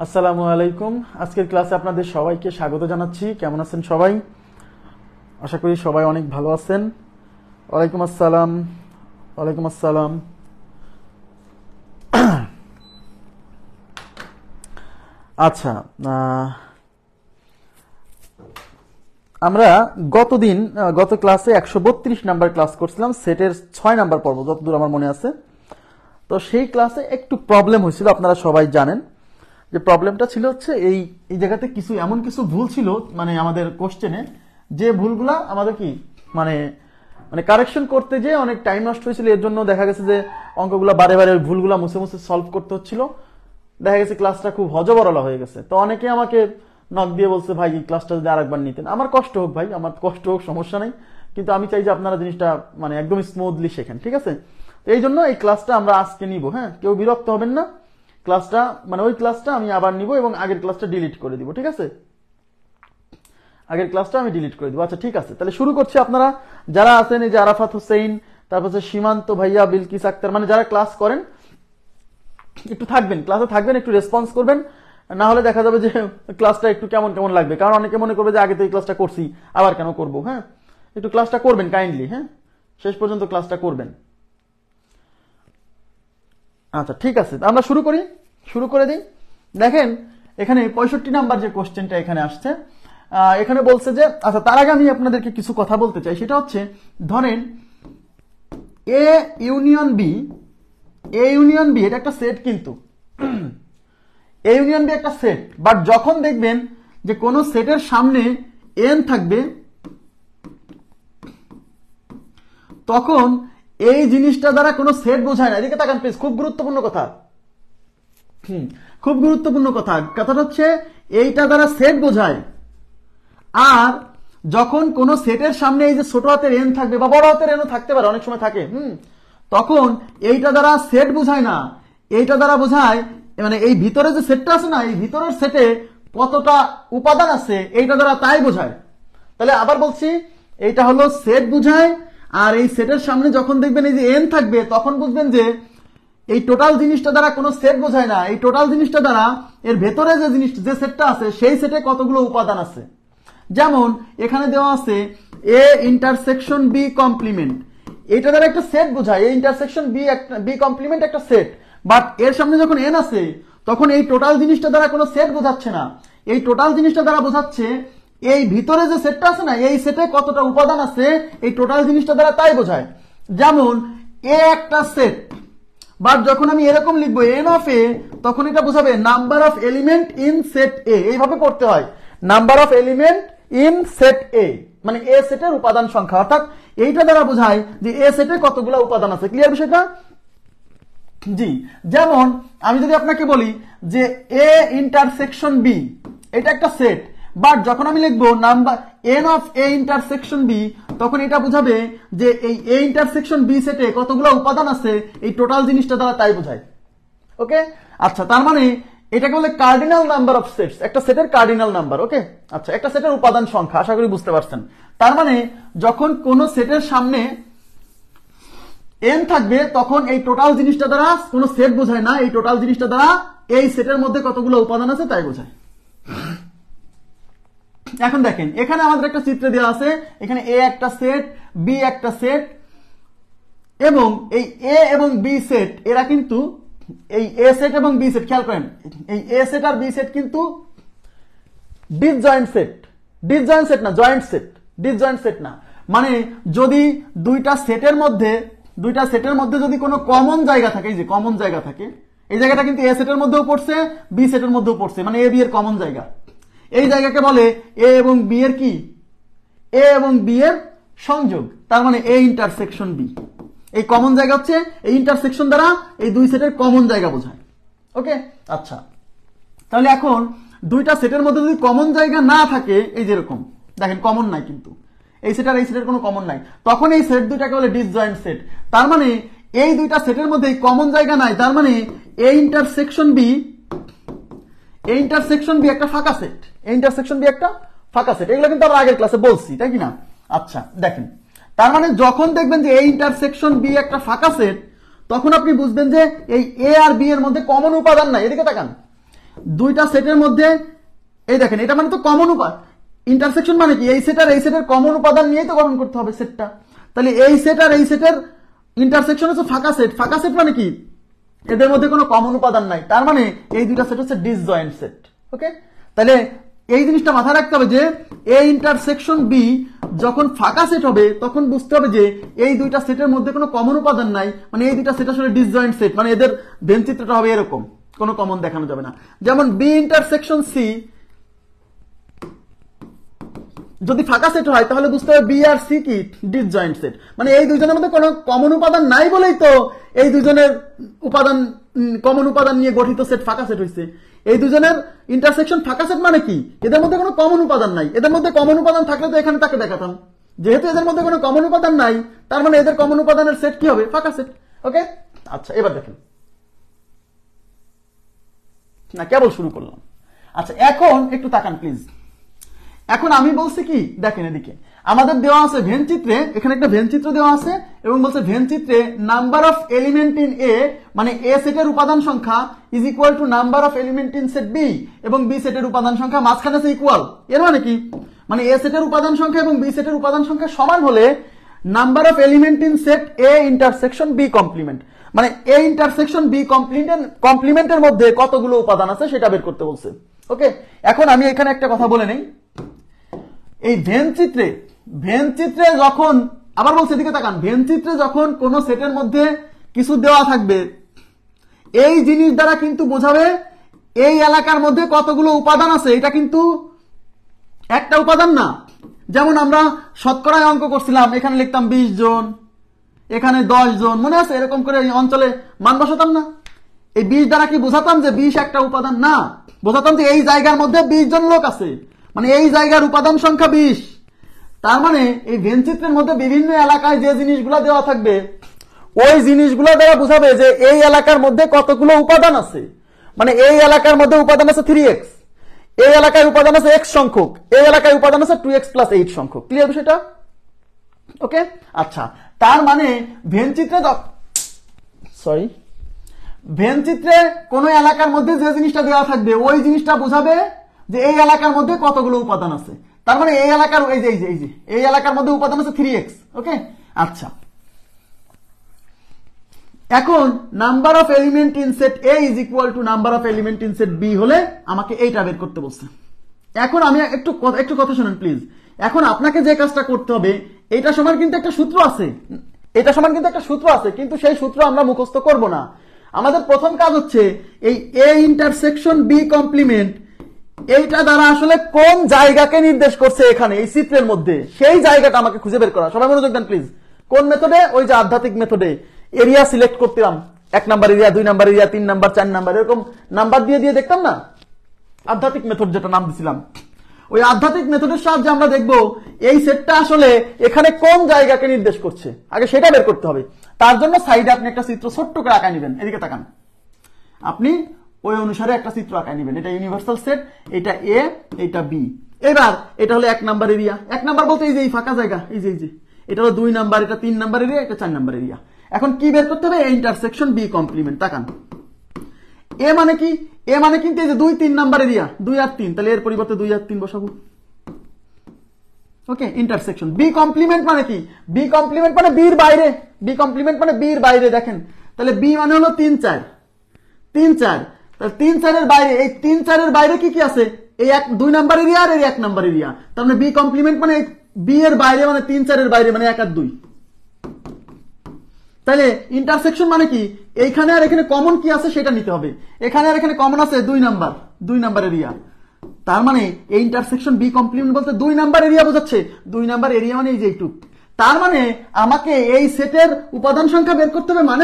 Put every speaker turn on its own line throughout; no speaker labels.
আসসালামু আলাইকুম। আজকের ক্লাসে আপনাদের সবাইকে স্বাগত জানাচ্ছি। কেমন আছেন সবাই? আশা করি সবাই অনেক ভালো আছেন। ওয়ালাইকুম আসসালাম। ওয়ালাইকুম আসসালাম। আচ্ছা, আমরা গত ক্লাসে 132 নাম্বার ক্লাস করছিলাম, সেটের 6 নাম্বার পর্ব, যতদূর আমার মনে আছে। তো সেই ক্লাসে একটু প্রবলেম হয়েছিল, আপনারা সবাই জানেন যে প্রবলেমটা ছিল হচ্ছে এই জায়গাতে এমন কিছু ভুল ছিল, মানে আমাদের কোশ্চেনে, যে ভুলগুলা আমাদের মানে কারেকশন করতে যে অনেক টাইম নষ্ট হয়েছিল। এর জন্য দেখা গেছে যে অঙ্কগুলা বারে বারে ওই ভুলগুলা মুছে মুছে সলভ করতে হচ্ছিল। দেখা গেছে ক্লাসটা খুব হজবরলা হয়ে গেছে। তো অনেকে আমাকে নক দিয়ে বলছে, ভাই এই ক্লাসটা যদি আরেকবার নিতেন। আমার কষ্ট হোক ভাই, আমার কষ্ট হোক, সমস্যা নেই, কিন্তু আমি চাই যে আপনারা জিনিসটা মানে একদম স্মুথলি শেখেন, ঠিক আছে? তো এই জন্য এই ক্লাসটা আমরা আজকে নিব। হ্যাঁ, কেউ বিরক্ত হবেন না। ক্লাসটা মানে ওই ক্লাসটা আমি আবার নিব এবং আগের ক্লাসটা ডিলিট করে দিব, ঠিক আছে? আগের ক্লাসটা আমি ডিলিট করে দিব। আচ্ছা, ঠিক আছে, তাহলে শুরু করছি। আপনারা যারা আছেন, এই যে আরাফাত হোসেন, তারপর সীমান্ত ভাইয়া, বিলকিস আক্তার, মানে যারা ক্লাস করেন একটু থাকবেন, ক্লাসে থাকবেন, একটু রেসপন্স করবেন। না হলে দেখা যাবে যে ক্লাসটা একটু কেমন কেমন লাগবে, কারণ অনেকে মনে করবে যে আগে তো এই ক্লাসটা করছি, আবার কেন করব। হ্যাঁ, একটু ক্লাসটা করবেন কাইন্ডলি। হ্যাঁ, শেষ পর্যন্ত ক্লাসটা করবেন। আচ্ছা, ঠিক আছে, আমরা শুরু করে দিই। দেখেন, এখানে 65 নাম্বার যে কোশ্চেনটা এখানে আসছে, এখানে বলছে যে, আচ্ছা তার আগে আমি আপনাদেরকে কিছু কথা বলতে চাই। সেটা হচ্ছে, ধরেন এ ইউনিয়ন বি এটা একটা সেট, কিন্তু এ ইউনিয়ন বি একটা সেট, বাট যখন দেখবেন যে কোন সেটের সামনে এন থাকবে, তখন এই জিনিসটা দ্বারা কোনো সেট বোঝায় না। এদিকে তাকান প্লিজ, খুব গুরুত্বপূর্ণ কথা। খুব গুরুত্বপূর্ণ কথা। কথাটা হচ্ছে, এইটা দ্বারা সেট বোঝায়। আর যখন কোন সেটের সামনে এই যে ছোট হাতের এন থাকবে, বা বড় হাতের এনও থাকতে পারে, অনেক সময় থাকে, তখন এইটা দ্বারা সেট বোঝায় না। এইটা দ্বারা বোঝায় মানে এই ভিতরে যে সেটটা আছে না, এই ভিতরের সেটে কতটা উপাদান আছে, এইটা দ্বারা তাই বোঝায়। তাহলে আবার বলছি, এইটা হলো সেট বোঝায়। আর এই সেটের সামনে যখন দেখবেন এই যে এন থাকবে, তখন বুঝবেন যে এই টোটাল জিনিসটা দ্বারা কোনো সেট বোঝায় না। এই টোটাল জিনিসটা দ্বারা এর ভেতরে যে সেটটা আছে, সেই সেটে কতগুলো উপাদান আছে। যেমন এখানে দেওয়া আছে এ ইন্টারসেকশন বি কমপ্লিমেন্ট, এটা দ্বারা একটা সেট বোঝায়। এ ইন্টারসেকশন বি কমপ্লিমেন্ট একটা সেট, বাট এর সামনে যখন এন আছে, তখন এই টোটাল জিনিসটা দ্বারা কোনো সেট বোঝাচ্ছে না। এই টোটাল জিনিসটা দ্বারা বোঝাচ্ছে এই ভিতরে যে সেটটা আছে না, এই সেটে কতটা উপাদান আছে, এই টোটাল জিনিসটা দ্বারা তাই বোঝায়। যেমন এ একটা সেট, বাট যখন আমি এরকম লিখবো এন অফ এ, তখন এটা বোঝাবে number of element in set A. এইভাবে করতে হয়, number of element in set A, মানে এ সেটের উপাদান সংখ্যা। অর্থাৎ এইটা দ্বারা বোঝায় যে এ সেটে কতগুলো উপাদান আছে। ক্লিয়ার বিষয়টা? জি। যেমন আমি যদি আপনাকে বলি যে এ ইন্টারসেকশন বি, এটা একটা সেট, বাট যখন আমি লিখবো number n of A intersection B, তখন এটা বোঝাবে যে এই এ ইন্টারসেকশন বি সেটে কতগুলো উপাদান আছে, এই টোটাল জিনিসটা দ্বারা তাই বোঝায়। ওকে, আচ্ছা, তার মানে এটাকে বলে কার্ডিনাল নাম্বার অফ সেটস, একটা সেটের কার্ডিনাল নাম্বার। ওকে, আচ্ছা, একটা সেটের উপাদান সংখ্যা। আশা করি বুঝতে পারছেন। তার মানে যখন কোন সেটের সামনে এন থাকবে, তখন এই টোটাল জিনিসটা দ্বারা কোনো সেট বোঝায় না। এই টোটাল জিনিসটা দ্বারা এই সেটের মধ্যে কতগুলো উপাদান আছে তাই বোঝায়। এখন দেখেন, এখানে আমাদের একটা চিত্র দেওয়া আছে। এখানে এ একটা সেট, বি একটা সেট, এবং এই এ এবং বি সেট, এরা কিন্তু এই এ সেট এবং বি সেট, খেয়াল করেন, এই এ সেট আর বি সেট কিন্তু ডিসজয়েন্ট সেট। ডিসজয়েন্ট সেট না, জয়েন্ট সেট। ডিসজয়েন্ট সেট না, মানে যদি দুইটা সেটের মধ্যে যদি কোনো কমন জায়গা থাকে, এই যে কমন জায়গা থাকে, এই জায়গাটা কিন্তু এ সেটের মধ্যেও পড়ছে, বি সেটের মধ্যেও পড়ছে, মানে এ বি এর কমন জায়গা। এই জায়গাকে বলে এ এবং বি এর কি, এ এবং বি এর সংযোগ। তার মানে এ ইন্টারসেকশন বি, এই কমন জায়গা হচ্ছে এই ইন্টারসেকশন দ্বারা এই দুই সেটের কমন জায়গা বোঝায়। ওকে, আচ্ছা, তাহলে এখন দুইটা সেটের মধ্যে যদি কমন জায়গা না থাকে, এই যেরকম দেখেন কমন নাই, কিন্তু এই সেট আর এই সেটের কোনো কমন নাই, তখন এই সেট দুইটাকে বলে ডিসজয়েন্ট সেট। তার মানে এই দুইটা সেটের মধ্যে কমন জায়গা নাই, তার মানে এ ইন্টারসেকশন বি একটা ফাঁকা সেট। এ ইন্টারসেকশন বি একটা ফাঁকা সেট। এগুলো কিন্তু আমরা আগের ক্লাসে বলছি, তাই কি না? আচ্ছা, দেখেন, তার মানে যখন দেখবেন যে এ ইন্টারসেকশন বি একটা ফাঁকা সেট, তখন আপনি বুঝবেন যে এই এ আর বি এর মধ্যে কমন উপাদান নাই। এদিকে তাকান, দুইটা সেটের মধ্যে এই দেখেন এটা মানে তো কমন উপাদান, ইন্টারসেকশন মানে কি এই সেট আর এই সেটের কমন উপাদান নিয়েই তো গঠন করতে হবে সেটটা। তাহলে এই সেট আর এই সেটের ইন্টারসেকশন হচ্ছে ফাঁকা সেট। ফাঁকা সেট মানে কি এদের মধ্যে কোনো কমন উপাদান নাই, তার মানে এই দুইটা সেট হচ্ছে ডিসজয়েন্ট সেট। ওকে, তাহলে এই জিনিসটা মাথায় রাখতে হবে যে এ ইন্টারসেকশন বি যখন ফাঁকা সেট হবে তখন বুঝতে হবে যে এই দুইটা সেটের মধ্যে কোনো কমন উপাদান নাই, মানে এই দুইটা সেট আসলে ডিসজয়েন্ট সেট, মানে এদের ভেন চিত্রটা হবে এরকম, কোনো কমন দেখানো যাবে না। যেমন বি ইন্টারসেকশন সি যদি ফাঁকা সেট হয় তাহলে বুঝতে হবে বি আর সি কি ডিসজয়েন্ট সেট, মানে এই দুইজনের মধ্যে কোনো কমন উপাদান নাই বলেই তো এই দুজনের উপাদান কমন উপাদান নিয়ে গঠিত সেট ফাঁকা সেট হয়েছে। এই দুজনের ইন্টারসেকশন ফাঁকা সেট মানে কি এদের মধ্যে কোনো কমন উপাদান নাই, এদের মধ্যে কমন উপাদান থাকলে তো এখানে তাকে দেখাতাম। যেহেতু এদের মধ্যে কোনো কমন উপাদান নাই তার মানে এদের কমন উপাদানের সেট কি হবে ফাঁকা সেট। ওকে, আচ্ছা এবার দেখেন না কেবল শুরু করলাম। আচ্ছা এখন একটু তাকান প্লিজ। এখন আমি বলছি কি দেখেন এদিকে আমাদের দেওয়া আছে ভেন চিত্রে, এখানে একটা ভেন চিত্র দেওয়া আছে এবং বলছে ভেন চিত্রে number of element in A মানে এ সেটের উপাদান সংখ্যা is equal to number of element in set B এবং বি সেটের উপাদান সংখ্যা মাঝখানে আছে ইকুয়াল। এর মানে কি মানে এ সেটের উপাদান সংখ্যা এবং বি সেটের উপাদান সংখ্যা সমান হলে number of element in set A intersection B complement মানে এ ইন্টারসেকশন বি কমপ্লিমেন্টের মধ্যে কতগুলো উপাদান আছে সেটা বের করতে বলছে। ওকে, এখন আমি এখানে একটা কথা বলে নেই, এই ভেন চিত্রে যখন আবার বলছে এদিকে তাকান, ভেন চিত্রে যখন কোন সেটের মধ্যে কিছু দেওয়া থাকবে এই জিনিস দ্বারা কিন্তু বোঝাবে এই এলাকার মধ্যে কতগুলো উপাদান আছে, এটা কিন্তু একটা উপাদান না। যেমন আমরা শতকরায় অঙ্ক করছিলাম, এখানে লিখতাম 20 জন, এখানে 10 জন, মনে আছে এরকম করে এই অঞ্চলে মান বসাতাম না। এই 20 দ্বারা কি বোঝাতাম যে 20 একটা উপাদান না, বোঝাতাম যে এই জায়গার মধ্যে 20 জন লোক আছে, মানে এই জায়গার উপাদান সংখ্যা 20। তার মানে এই ভেন চিত্রের মধ্যে বিভিন্ন এলাকায় যে জিনিসগুলো দেওয়া থাকবে ওই জিনিসগুলো দ্বারা বোঝাবে যে এই এলাকার মধ্যে কতগুলো উপাদান আছে, মানে এই এলাকার মধ্যে উপাদান আছে 3x, এই এলাকায় উপাদান আছে x সংখ্যক, এই এলাকায় উপাদান আছে 2x + 8 সংখ্যক। ক্লিয়ার বিষয়টা? ওকে, আচ্ছা তার মানে ভেন চিত্রে কোন এলাকার মধ্যে যে জিনিসটা দেওয়া থাকবে ওই জিনিসটা বোঝাবে যে এই এলাকার মধ্যে কতগুলো উপাদান আছে। তার মানে এই এলাকার এই এলাকার মধ্যে উপাদান আছে 3x। ওকে, আচ্ছা এখন number of element in set A is equal to number of element in set B হলে আমাকে এইটা বের করতে বলছে। এখন আমি একটু কথা শুনুন প্লিজ। এখন আপনাকে যে কাজটা করতে হবে এটা সমান কিন্তু একটা সূত্র আছে, কিন্তু সেই সূত্র আমরা মুখস্থ করব না। আমাদের প্রথম কাজ হচ্ছে এই এ ইন্টারসেকশন বি কমপ্লিমেন্ট এইটা দ্বারা আসলে কোন জায়গাকে নির্দেশ করছে এখানে এই চিত্রের মধ্যে সেই জায়গাটা আমাকে খুঁজে বের করা। সবাই মনোযোগ দেন প্লিজ। কোন মেথডে? ওই যে আধ্যাত্মিক মেথডে এরিয়া সিলেক্ট করতাম, 1 number area, 2 number area, 3 number, 4 number, এরকম নাম্বার দিয়ে দেখতাম না, আধ্যাত্মিক মেথড যেটা নাম দিছিলাম। ওই আধ্যাত্মিক মেথডের সাহায্যে আমরা দেখব এই সেটটা আসলে এখানে কোন জায়গাকে নির্দেশ করছে, আগে সেটা বের করতে হবে। তার জন্য সাইডে আপনি একটা চিত্র ছোট্ট করে আঁকায় নেবেন, এদিকে তাকান, আপনি ওই অনুসারে একটা চিত্র আঁকায় নেবেন। এটা ইউনিভার্সাল সেট, এটা এ, এটা বি। এবার এটা হলো 1 নাম্বার এরিয়া। 1 নাম্বার বলতে এই যে এই ফাঁকা জায়গা, এই যে এটা হলো 2 নাম্বার, এটা 3 নাম্বার এরিয়া, এটা 4 নাম্বার এরিয়া। এখন কি বের করতে হবে? Intersection B complement. তাকান, এ মানে কি? এ মানে কিন্তু এই যে 2, 3 নাম্বার এরিয়া, 2 আর 3, তাহলে এর পরিবর্তে 2 আর 3 বসাবো। ওকে, ইন্টারসেকশন বি কমপ্লিমেন্ট মানে কি? বি কমপ্লিমেন্ট মানে বির বাইরে, বি কমপ্লিমেন্ট মানে বির বাইরে। দেখেন তাহলে বি মানে হলো 3, 4, 3, 4, তাহলে 3, 4 এর বাইরে, এই 3, 4 এর বাইরে কি আছে? এই 2 নাম্বার এরিয়া আর এই 1 নাম্বার এরিয়া। তার মানে বি কমপ্লিমেন্ট মানে বি এর বাইরে মানে 3, 4 এর বাইরে মানে 1 আর 2। তাহলে ইন্টারসেকশন মানে কি? এইখানে আর এখানে কমন কি আছে সেটা নিতে হবে। এখানে আর এখানে কমন আছে 2 নাম্বার এরিয়া। তার মানে এই ইন্টারসেকশন বি কমপ্লিমেন্ট বলতে 2 নাম্বার এরিয়া বোঝাচ্ছে। 2 নাম্বার এরিয়া মানে এই যে এইটুক। তার মানে আমাকে এই সেটের উপাদান সংখ্যা বের করতে হবে, মানে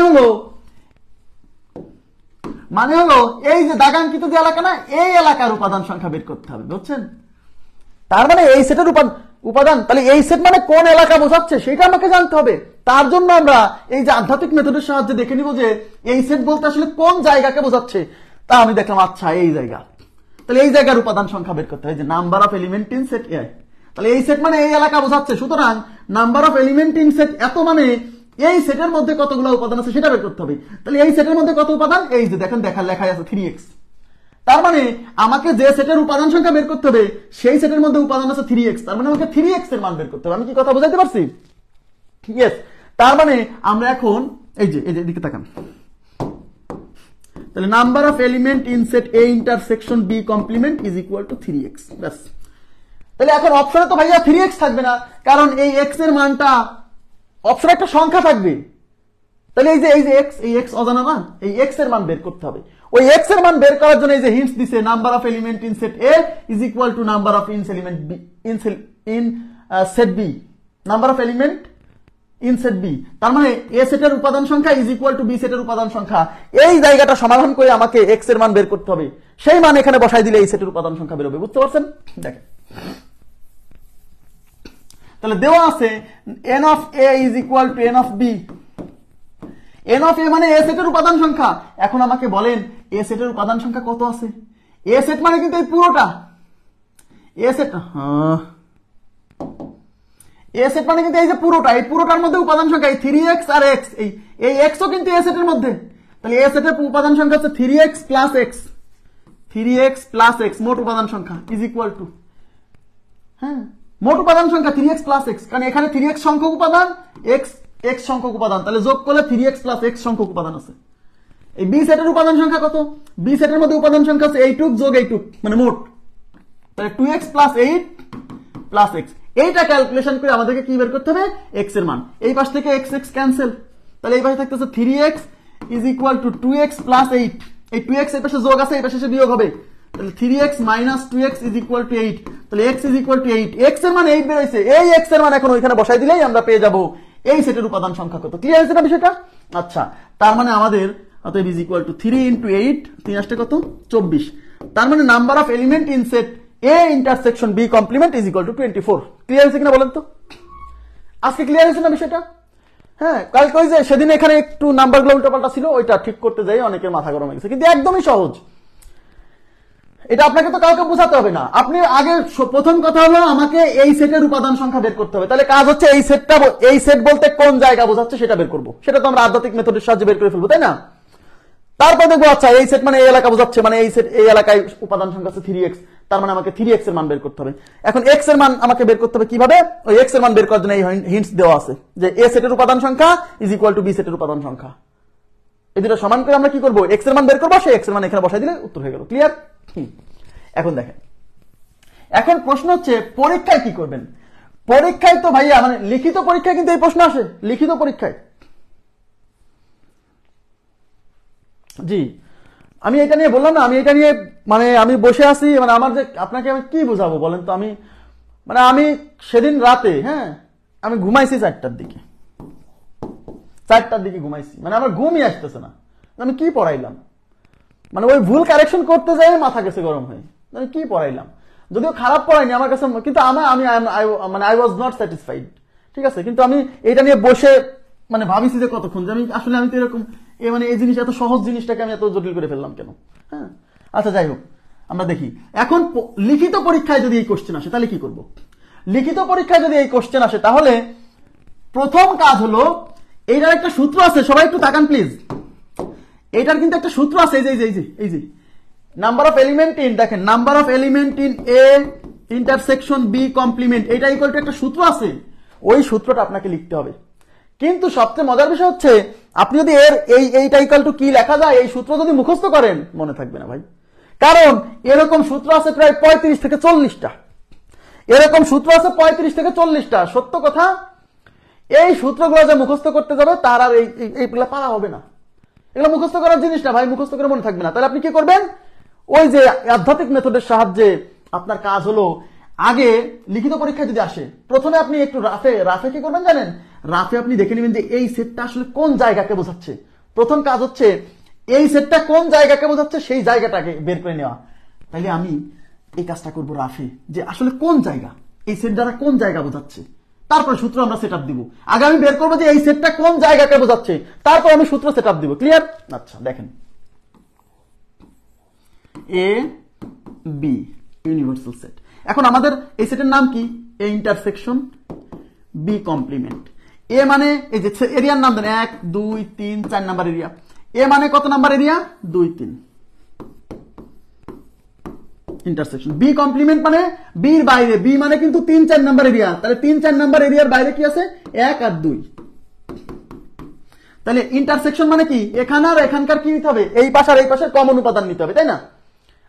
হলো এই যে দাগাঙ্কিত যে এলাকা না, এই এলাকার উপাদান সংখ্যা বের করতে হবে, বুঝছেন? তার মানে এই সেটের উপাদান, তাহলে এই সেট মানে কোন এলাকা বোঝাচ্ছে সেটা আমাকে জানতে হবে। তার জন্য আমরা এই যে আধ্যাত্মিক মেথডের সাহায্যে দেখে নিব যে এই সেট বলতে আসলে কোন জায়গাকে বোঝাচ্ছে। তা আমি দেখলাম আচ্ছা এই জায়গা, তাহলে এই জায়গার উপাদান সংখ্যা বের করতে হয়, যে number of element in set A. তাহলে এই সেট মানে এই এলাকা বোঝাচ্ছে, সুতরাং number of element in set এত মানে এই সেটের মধ্যে কতগুলো উপাদান আছে সেটা বের করতে হবে। তাহলে এই সেটের মধ্যে কত উপাদান? এই যে দেখেন লেখা আছে 3x। তার মানে আমাকে যে সেটের উপাদান সংখ্যা বের করতে হবে সেই সেটের মধ্যে উপাদান আছে 3x, তার মানে আমাকে 3x এর মান বের করতে হবে। আমি কি কথা বোঝাতে পারছি? ইয়েস। তার মানে আমরা এখন এই যে দিকে তাকান, তাহলে number of element in set A intersection B complement is equal to 3x। ব্যাস। তাহলে এখন অপশনে তো ভাইয়া 3x থাকবে না, কারণ এই x এর মানটা অপশনে একটা সংখ্যা থাকবে। তাহলে এই যে x, এই x অজানা না, এই x এর মান বের করতে হবে। ওই x এর মান বের করার জন্য এই যে হিন্টস দিছে, number of element in set A is equal to number of element B in shed B, number of element in set B। তার মানে A সেটের উপাদান সংখ্যা ইজ ইকুয়াল টু B সেটের উপাদান সংখ্যা। এই জায়গাটা সমাধান করে আমাকে x এর মান বের করতে হবে, সেই মান এখানে বসাই দিলে এই সেটের উপাদান সংখ্যা বের হবে। বুঝতে পারছেন? দেখেন, তাহলে দেওয়া আছে n of A is equal two n of B। n of A মানে A সেটের উপাদান সংখ্যা। এখন আমাকে বলেন A সেটের উপাদান সংখ্যা কত আছে? A সেট মানে কিন্তু এই পুরোটা A সেট, A সেট মানে কিন্তু এই যে পুরোটা, এই পুরোটার মধ্যে উপাদান সংখ্যা এই 3x আর x, এই x ও কিন্তু A সেটের মধ্যে। তাহলে A সেটের উপাদান সংখ্যা হচ্ছে 3x plus x, 3x plus x মোট উপাদান সংখ্যা ইজ ইকুয়াল টু, হ্যাঁ, মোট উপাদান সংখ্যা 3x প্লাস x, কারণ এখানে 3x সংখ্যক উপাদান, x সংখ্যক উপাদান, তাহলে যোগ করলে 3x প্লাস x সংখ্যক উপাদান আছে। এই B সেটের উপাদান সংখ্যা কত? B সেটের মধ্যে উপাদান সংখ্যা আছে এইটুক যোগ এইটুক, মানে মোট, তাহলে 2x প্লাস 8 প্লাস x। এইটা ক্যালকুলেশন করে আমাদেরকে কি বের করতে হবে? x এর মান। এই পাশ থেকে x ক্যান্সেল, তাহলে এই পাশে থাকতেছে 3x is equal two 2x plus 8, এই 2x এই পাশে যোগ আছে, এই পাশে বিয়োগ হবে, তাহলে 3x minus 2x is equal to 8, তাহলে x is equal to 8, x এর মান 8 বের হইছে। এই x এর মান এখন ওইখানে বসাই দিলেই আমরা পেয়ে যাব এই সেটের উপাদান সংখ্যা কত। ক্লিয়ার হয়েছে না বিষয়টা? আচ্ছা, তার মানে আমাদের অতএব ইজ ইকুয়াল টু 3 ইনটু 8, 3 আসতে কত? 24। তার মানে number of element in set A intersection B complement is equal to 24। Clear হয়েছে কিনা বলেন তো? আজকে ক্লিয়ার হয়েছে না বিষয়টা? হ্যাঁ, কালকে ওই যে সেদিন এখানে একটু নাম্বারগুলো উল্টাপাল্টা ছিল, ওইটা ঠিক করতে যাই অনেকের মাথা গরম হয়ে গেছে, কিন্তু একদমই সহজ। এটা আপনাকে তো কাউকে বোঝাতে হবে না। আপনি আগে প্রথম কথা হলো আমাকে এই সেটের উপাদান সংখ্যা বের করতে হবে। তাহলে কাজ হচ্ছে এই সেট বলতে কোন জায়গা বোঝাচ্ছে সেটা বের করবো। সেটা তো আমরা আধ্যাত্মিক মেথডের সাহায্যে বের করে ফেলবো, তাই না? তারপর দেখবো আচ্ছা এই সেট মানে এই এলাকা বোঝাচ্ছে, মানে এই সেট এই এলাকায় উপাদান সংখ্যা আছে 3x, তার মানে আমাকে 3x এর মান বের করতে হবে। এখন x এর মান আমাকে বের করতে হবে কিভাবে? ওই x এর মান বের করার জন্য এই হিন্টস দেওয়া আছে যে A সেটের উপাদান সংখ্যা ইজ ইকুয়াল টু B সেটের উপাদান সংখ্যা। এই দুটো সমান করে আমরা কি করবো? x এর মান বের করবো, সেই x এর মান এখানে বসাই দিলে উত্তর হয়ে গেল। ক্লিয়ার? এখন দেখেন, এখন প্রশ্ন হচ্ছে পরীক্ষায় কি করবেন? পরীক্ষায় তো ভাইয়া মানে লিখিত পরীক্ষায় কিন্তু এই প্রশ্ন আসে, লিখিত পরীক্ষায়। জি, আমি এটা নিয়ে বললাম না, আমি এটা নিয়ে মানে আমি বসে আছি, মানে আমার যে আপনাকে আমি কি বুঝাবো বলেন তো? আমি সেদিন রাতে, হ্যাঁ, আমি ঘুমাইছি 4টার দিকে, 4টার দিকে ঘুমাইছি, মানে আমার ঘুমই আসতেছে না। আমি কি পড়াইলাম? মানে ওই ভুল কারেকশন করতে যাই মাথা গেছে গরম হয়ে, আমি কি পড়াইলাম? যদিও খারাপ পড়াইনি আমার কাছে, কিন্তু আই ওয়াজ নট স্যাটিসফাইড, ঠিক আছে? কিন্তু আমি এটা নিয়ে বসে মানে ভাবিছি যে কতক্ষণ যে আমি তো এরকম মানে এই জিনিস, এত সহজ জিনিসটাকে আমি এত জটিল করে ফেললাম কেন? হ্যাঁ, আচ্ছা যাই হোক, আমরা দেখি এখন লিখিত পরীক্ষায় যদি এই কোশ্চেন আসে তাহলে কি করব? লিখিত পরীক্ষায় যদি এই কোশ্চেন আসে তাহলে প্রথম কাজ হলো, এইটার একটা সূত্র আছে, সবাই একটু তাকান প্লিজ। এইটার কিন্তু একটা সূত্র আছে, এই যে নাম্বার অফ এলিমেন্ট ইন, দেখেন number of element in A intersection B complement, এইটা ইকুয়াল টু একটা সূত্র আছে, ওই সূত্রটা আপনাকে লিখতে হবে। কিন্তু সবচেয়ে মজার বিষয় হচ্ছে আপনি যদি এইটা ইকুয়াল টু কি লেখা যায় এই সূত্র যদি মুখস্থ করেন, মনে থাকবে না ভাই, কারণ এরকম সূত্র আছে প্রায় 35 থেকে 40টা, এরকম সূত্র আছে 35 থেকে 40টা। সত্য কথা, এই সূত্রগুলো যে মুখস্থ করতে যাবে তার আর এইগুলো পারা হবে না। এগুলো মুখস্থ করার জিনিস না ভাই, মুখস্থ করে মনে থাকবে না। তাহলে আপনি কি করবেন? ওই যে আধ্যাত্মিক মেথডের সাহায্যে আপনার কাজ হলো, আগে লিখিত পরীক্ষা যদি আসে প্রথমে আপনি একটু রাফে কি করবেন জানেন? রাফে আপনি দেখে নেবেন যে এই সেটটা আসলে কোন জায়গাকে বোঝাচ্ছে। প্রথম কাজ হচ্ছে এই সেটটা কোন জায়গাকে বোঝাচ্ছে সেই জায়গাটাকে বের করে নেওয়া। তাইলে আমি এই কাজটা করবো রাফে, যে আসলে কোন জায়গা, এই সেট দ্বারা কোন জায়গা বোঝাচ্ছে, তারপরে সূত্র আমরা সেট আপ দিব। আগে আমি বের করবো যে এই সেটটা কোন জায়গাকে বোঝাচ্ছে, তারপর আমি সূত্র সেট আপ দিব। ক্লিয়ার? আচ্ছা দেখেন, A B ইউনিভার্সাল সেট। এখন আমাদের এই সেটের নাম কি? A intersection B complement. A মানে এই যে এরিয়ার নাম দেন, 1 2 3 4 নাম্বার এরিয়া। A মানে কত number area? 2 3। Intersection. B complement মানে বির বাইরে, বি মানে কিন্তু 3-4 নাম্বার এরিয়া, তাহলে 3-4 নাম্বার এরিয়ার বাইরে কি আছে 1 আর 2। তাহলে ইন্টারসেকশন মানে কি এখানে আর এখানকার কি নিতে হবে, এই পাশ আর এই পাশের কমন উপাদান নিতে হবে, তাই না?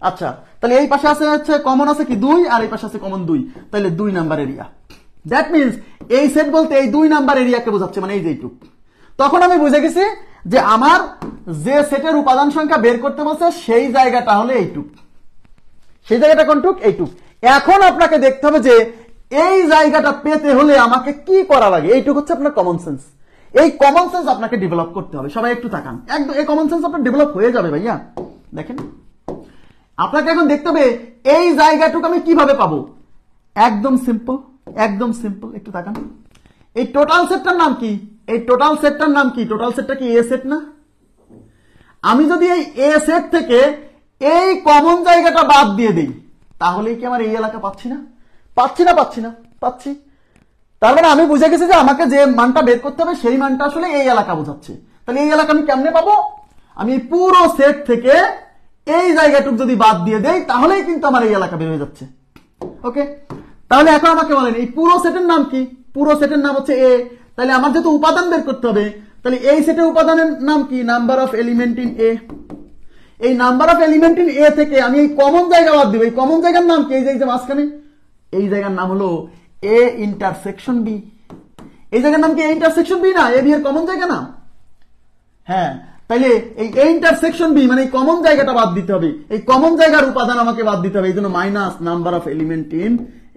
আচ্ছা, তাহলে এই পাশে আছে হচ্ছে কমন আছে কি 2 আর এই পাশে আছে কমন 2, তাহলে 2 নাম্বার এরিয়া। দ্যাট মিন্স এই সেট বলতে এই 2 নাম্বার এরিয়াকে বোঝাচ্ছে, মানে এই যে এইটুক। তখন আমি বুঝে গেছি যে আমার যে সেটের উপাদান সংখ্যা বের করতে বলছে সেই জায়গাটা হলো এইটুক, সেই জায়গাটা কোনটুক, এইটুক। এখন আপনাকে দেখতে হবে যে এই জায়গাটা পেতে হলে আমাকে কি করা লাগে, এইটুক হচ্ছে আপনার কমন সেন্স। এই কমন সেন্স আপনাকে ডেভেলপ করতে হবে। সবাই একটু তাকান, একদম এই কমন সেন্স আপনার ডেভেলপ হয়ে যাবে ভাইয়া। দেখেন আপনাকে এখন দেখতে হবে এই জায়গাটুকু আমি কিভাবে পাবো, একদম সিম্পল, একদম সিম্পল। একটু তাকান, এই টোটাল সেটটার নাম কি, এই টোটাল সেটটার নাম কি, টোটাল সেটটা কি এ সেট না? আমি যদি এই এ সেট থেকে এই কমন জায়গাটা বাদ দিয়ে দেই তাহলে কি আমার এই এলাকা পাচ্ছি না, পাচ্ছি না, পাচ্ছি না, পাচ্ছি। তার মানে আমি বুঝে গেছি যে আমাকে যে মানটা বের করতে হবে সেই মানটা আসলে এই এলাকা বোঝাচ্ছে। তাহলে এই এলাকা আমি কেমনে পাবো, আমি পুরো সেট থেকে এই জায়গাটুকু যদি বাদ দিয়ে দেই তাহলেই কিন্তু আমার এই এলাকা বের হয়ে যাচ্ছে। ওকে, তাহলে এখন আমাকে বলেন এই পুরো সেটের নাম কি, পুরো সেটের নাম হচ্ছে এ। তাহলে আমার যেহেতু উপাদান বের করতে হবে, তাহলে এই সেটের উপাদানের নাম কি, number of element in A. এই number of element in A থেকে আমি এই কমন জায়গা বাদ দিব, এই কমন জায়গার নাম কি, এই যে মাঝখানে এই জায়গার নাম হলো এ ইন্টারসেকশন বি। এই জায়গার নাম কি এ ইন্টারসেকশন বি না, এ বি এর কমন জায়গা না? হ্যাঁ, তাইলে এই এ ইন্টারসেকশন বি মানে এই কমন জায়গাটা বাদ দিতে হবে, এই কমন জায়গার উপাদান আমাকে বাদ দিতে হবে, এই জন্য minus number of element in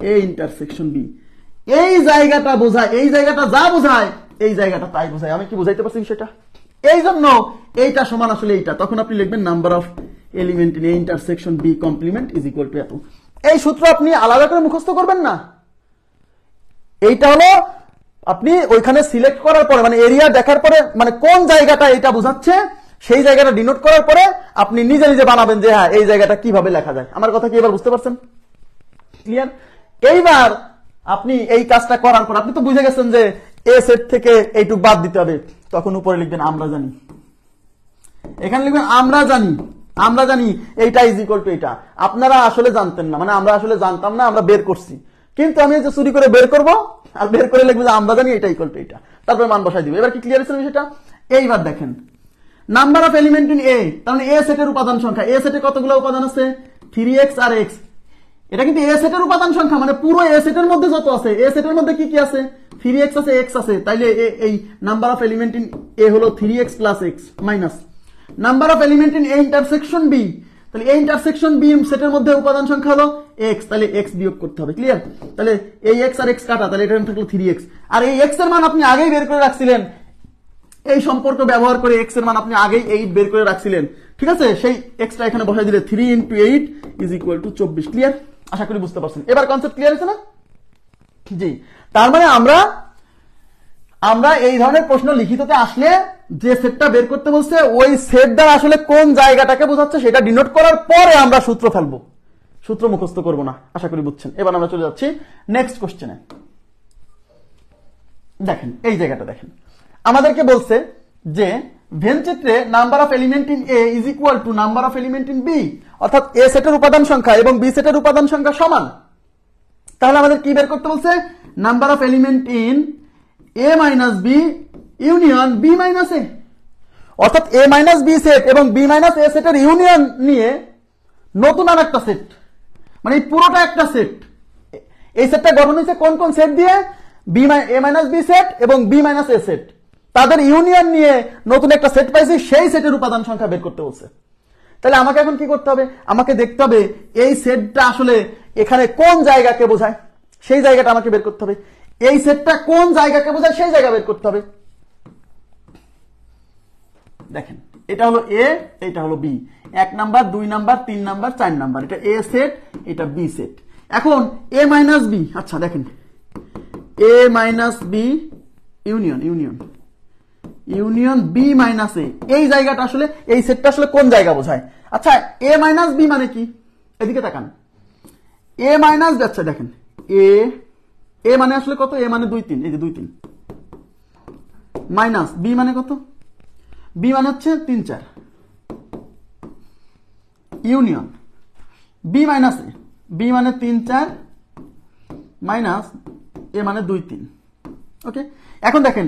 A intersection B. এই জায়গাটা বোঝায়, এই জায়গাটা যা বোঝায় এই জায়গাটা তাই বোঝায়। আমি কি বুঝাইতে পারছি সেটা? এই জন্য এইটা সমান আসলে এইটা, তখন আপনি লিখবেন number of element in A intersection B complement is equal to এত। এই সূত্র আপনি আলাদা করে মুখস্থ করবেন না, এইটা হলো আপনি ওইখানে সিলেক্ট করার পরে মানে এরিয়া দেখার পরে মানে কোন জায়গাটা এটা বোঝাচ্ছে সেই জায়গাটা ডিনোট করার পরে আপনি নিজে নিজে বানাবেন যে হ্যাঁ এই জায়গাটা কিভাবে লেখা যায়। আমার কথা কি এবার বুঝতে পারছেন? ক্লিয়ার? এইবার আপনি এই কাজটা করার পর আপনি তো বুঝে গেছেন যে এ সেট থেকে এইটুক বাদ দিতে হবে, তখন উপরে লিখবেন আমরা জানি, এখানে লিখবেন আমরা জানি, আমরা জানি এইটা ইজ ইকুয়াল টু এইটা। আপনারা আসলে জানতেন না, মানে আমরা আসলে জানতাম না, আমরা বের করছি, কিন্তু আমি যে চুরি করে বের করবো আর বের করে লিখবো যে আমরা জানি এটা ইকুয়াল টু এটা, তারপরে মান বসাই দিব। এবার কি ক্লিয়ার হয়েছে বিষয়টা? এইবার দেখেন নাম্বার অফ এলিমেন্ট ইন এ, তার মানে এ সেটের উপাদান সংখ্যা, এ সেটে কতগুলো উপাদান আছে 3x আর x। এটা কিন্তু এ সেটের উপাদান সংখ্যা, মানে পুরো এ সেটের মধ্যে যত আছে, এ সেটের মধ্যে কি কি আছে 3x আছে, x আছে, তাইলে এই number of element in A হলো 3x plus x minus number of element in A intersection B, তাহলে এই ইন্টারসেকশন বি সেটের মধ্যে উপাদান সংখ্যা হলো x, তাহলে x বিয়োগ করতে হবে। ক্লিয়ার? তাহলে এই x আর x কাটা, তাহলে এটা থাকলো 3x, আর এই x এর মান আপনি আগেই বের করে রাখছিলেন, এই সম্পর্ক ব্যবহার করে x এর মান আপনি আগেই 8 বের করে রাখছিলেন, ঠিক আছে? সেই x টা এখানে বসাই দিলে 3 × 8 ইজ ইকুয়াল টু 24। ক্লিয়ার? আশা করি বুঝতে পারছেন। এবার কনসেপ্ট ক্লিয়ার হয়েছে না? জি, তার মানে আমরা এই ধরনের প্রশ্ন লিখিততে আসলে যে সেটটা বের করতে বলছে ওই সেট দ্বারা আসলে কোন জায়গাটাকে বোঝাচ্ছে সেটা ডিনোট করার পরে আমরা সূত্র ফেলবো, সূত্র মুখস্থ করব না। আশা করি বুঝছেন। এবার আমরা চলে যাচ্ছি নেক্সট কোশ্চেনে। দেখেন এই জায়গাটা দেখেন, আমাদেরকে বলছে যে ভেনচিত্রে number of element in A is equal to number of element in B, অর্থাৎ এ সেটের উপাদান সংখ্যা এবং বি সেটের উপাদান সংখ্যা সমান। তাহলে আমাদের কি বের করতে বলছে? Number of element in A minus B union B minus A, অর্থাৎ এ মাইনাস বি সেট এবং বি মাইনাস এ সেটের ইউনিয়ন নিয়ে নতুন আর একটা সেট, মানে এই পুরোটা একটা সেট। এই সেটটা গঠন হয়েছে কোন কোন সেট দিয়ে? এ মাইনাস বি সেট এবং বি মাইনাস এ সেট, তাদের ইউনিয়ন নিয়ে নতুন একটা সেট পাইছি, সেই সেটের উপাদান সংখ্যা বের করতে বলছে। তাহলে আমাকে এখন কি করতে হবে? আমাকে দেখতে হবে এই সেটটা আসলে এখানে কোন জায়গাকে বোঝায়, সেই জায়গাটা আমাকে বের করতে হবে। এই সেটটা কোন জায়গাকে বোঝায় সেই জায়গা বের করতে হবে। দেখেন এটা হলো এ, এটা হলো B, 1 number 2 number 3 number 4 number, এটা এ সেট, এটা বি সেট। এখন এ মাইনাস বি, আচ্ছা দেখেন A minus B union union union B minus A, এই জায়গাটা আসলে এই সেটটা আসলে কোন জায়গা বোঝায়? আচ্ছা এ মাইনাস বি মানে কি? এদিকে তাকান, এ মাইনাস যাচ্ছে, দেখেন এ মানে আসলে কত? এ মানে 2 3, এই যে 2 3 মাইনাস বি মানে কত? বি মানে হচ্ছে 3 4 ইউনিয়ন বি মাইনাস এ, বি মানে 3 4 মাইনাস এ মানে 2 3। ওকে, এখন দেখেন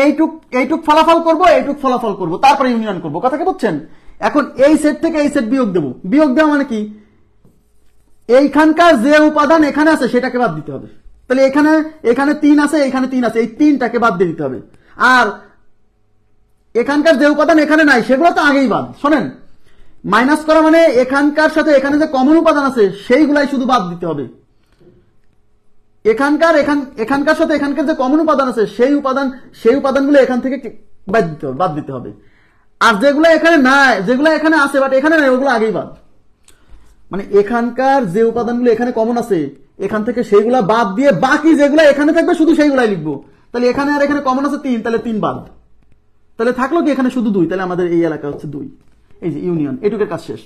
এইটুক ফলাফল করব, এইটুক ফলাফল করব, তারপরে ইউনিয়ন করব, কথা কি বুঝছেন? এখন এই সেট থেকে এই সেট বিয়োগ দেব, বিয়োগ দেওয়া মানে কি, এইখানকার যে উপাদান এখানে আছে সেটাকে বাদ দিতে হবে। তাহলে এখানে 3 আছে, এখানে 3 আছে, এই 3টাকে বাদ দিয়ে দিতে হবে। আর এখানকার যে উপাদান এখানে নাই সেগুলো তো আগেই বাদ। শোনেন, মাইনাস করা মানে এখানকার সাথে এখানে যে কমন উপাদান আছে সেইগুলাই শুধু বাদ দিতে হবে। এখানকার সাথে এখানকার যে কমন উপাদান আছে সেই উপাদানগুলো এখান থেকে বাদ দিতে হবে। আর যেগুলো এখানে নাই, যেগুলো এখানে আছে বাট এখানে নাই, ওগুলো আগেই বাদ। মানে এখানকার যে উপাদানগুলো এখানে কমন আছে এখান থেকে সেইগুলা বাদ দিয়ে বাকি যেগুলো এখানে থাকবে শুধু সেইগুলাই লিখবো। তাহলে এখানে আর এখানে কমন আছে 3, তাহলে 3 বাদ। তাহলে থাকলো কি এখানে শুধু 2, তাহলে আমাদের এই এলাকা হচ্ছে 2। এই যে ইউনিয়ন, এটুকের কাজ শেষ।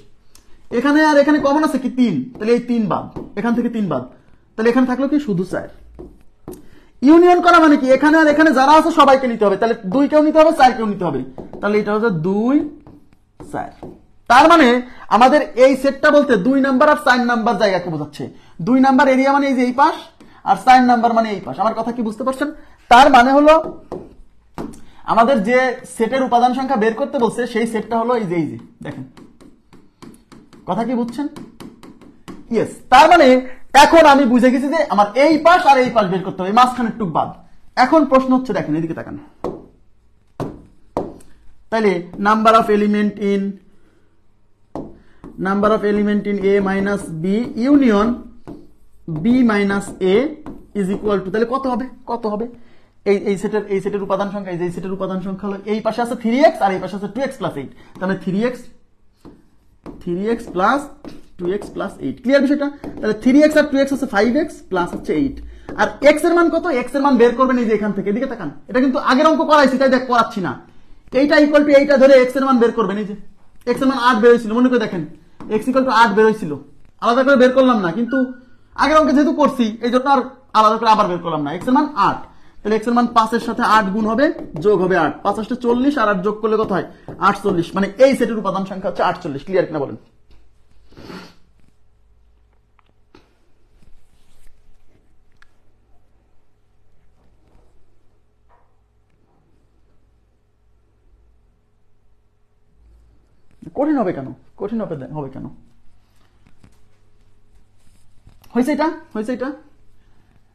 এখানে আর এখানে কমন আছে কি 3, তাহলে এই 3 বাদ, এখান থেকে 3 বাদ, তাহলে এখানে থাকলো কি শুধু 4। ইউনিয়ন করা মানে কি, এখানে আর এখানে যারা আছে সবাইকে নিতে হবে, তাহলে 2 কেও নিতে হবে, 4 কেও নিতে হবে, তাহলে এটা হচ্ছে 2 4। তার মানে আমাদের এই সেটটা বলতে 2 নাম্বার আর 4 নাম্বার জায়গাকে বোঝাচ্ছে। 2 নাম্বার এরিয়া মানে এই যে এই পাশ, আর 4 নাম্বার মানে এই পাশ। আমার কথা কি বুঝতে পারছেন? তার মানে হলো আমাদের যে সেটের উপাদান সংখ্যা বের করতে বলছে সেই সেটটা হলো এই যে দেখেন, কথা কি বুঝছেন? ইয়েস। তার মানে এখন আমি বুঝে গেছি যে আমার এই পাশ আর এই পাশ বের করতে হবে, মাঝখানের টুক বাদ। এখন প্রশ্ন হচ্ছে, দেখেন এদিকে তাকান, তাহলে number of element in a minus B union B minus A is equal to, তাহলে কত হবে এই সেটের উপাদান সংখ্যা, এই সেটের উপাদান সংখ্যা হলো এই পাশে আছে 3x আর এই পাশে আছে 2x প্লাস 8, তাহলে 3x plus 2x plus 8। Clear বিষয়টা? তাহলে 3x আর 2x আছে 5x প্লাস হচ্ছে 8। আর x এর মান কত? x এর মান বের করবেন এই যে এখান থেকে, এদিকে তাকান, এটা কিন্তু আগের অঙ্ক করাইছি তাই দেখ করাচ্ছি না। এইটা ইকুয়াল টু এইটা ধরে x এর মান বের করবেন। এই যে x এর মান 8 বের হয়েছিল, মনে করে দেখেন x ইকুয়াল টু 8 বের হয়েছিল, আলাদা করে বের করলাম না, কিন্তু আগের অঙ্কে যেহেতু করছি এই জন্য আর আলাদা করে আবার বের করলাম না। x এর মান 8, তাহলে x এর মান 5 এর সাথে 8 গুণ হবে, যোগ হবে 8, 5 8 40 আর 8 যোগ করলে কত হয়? 48। মানে এই সেটের উপাদান সংখ্যা হচ্ছে 48। ক্লিয়ার কিনা বলেন? কঠিন হবে কেন? হয়েছে এটা।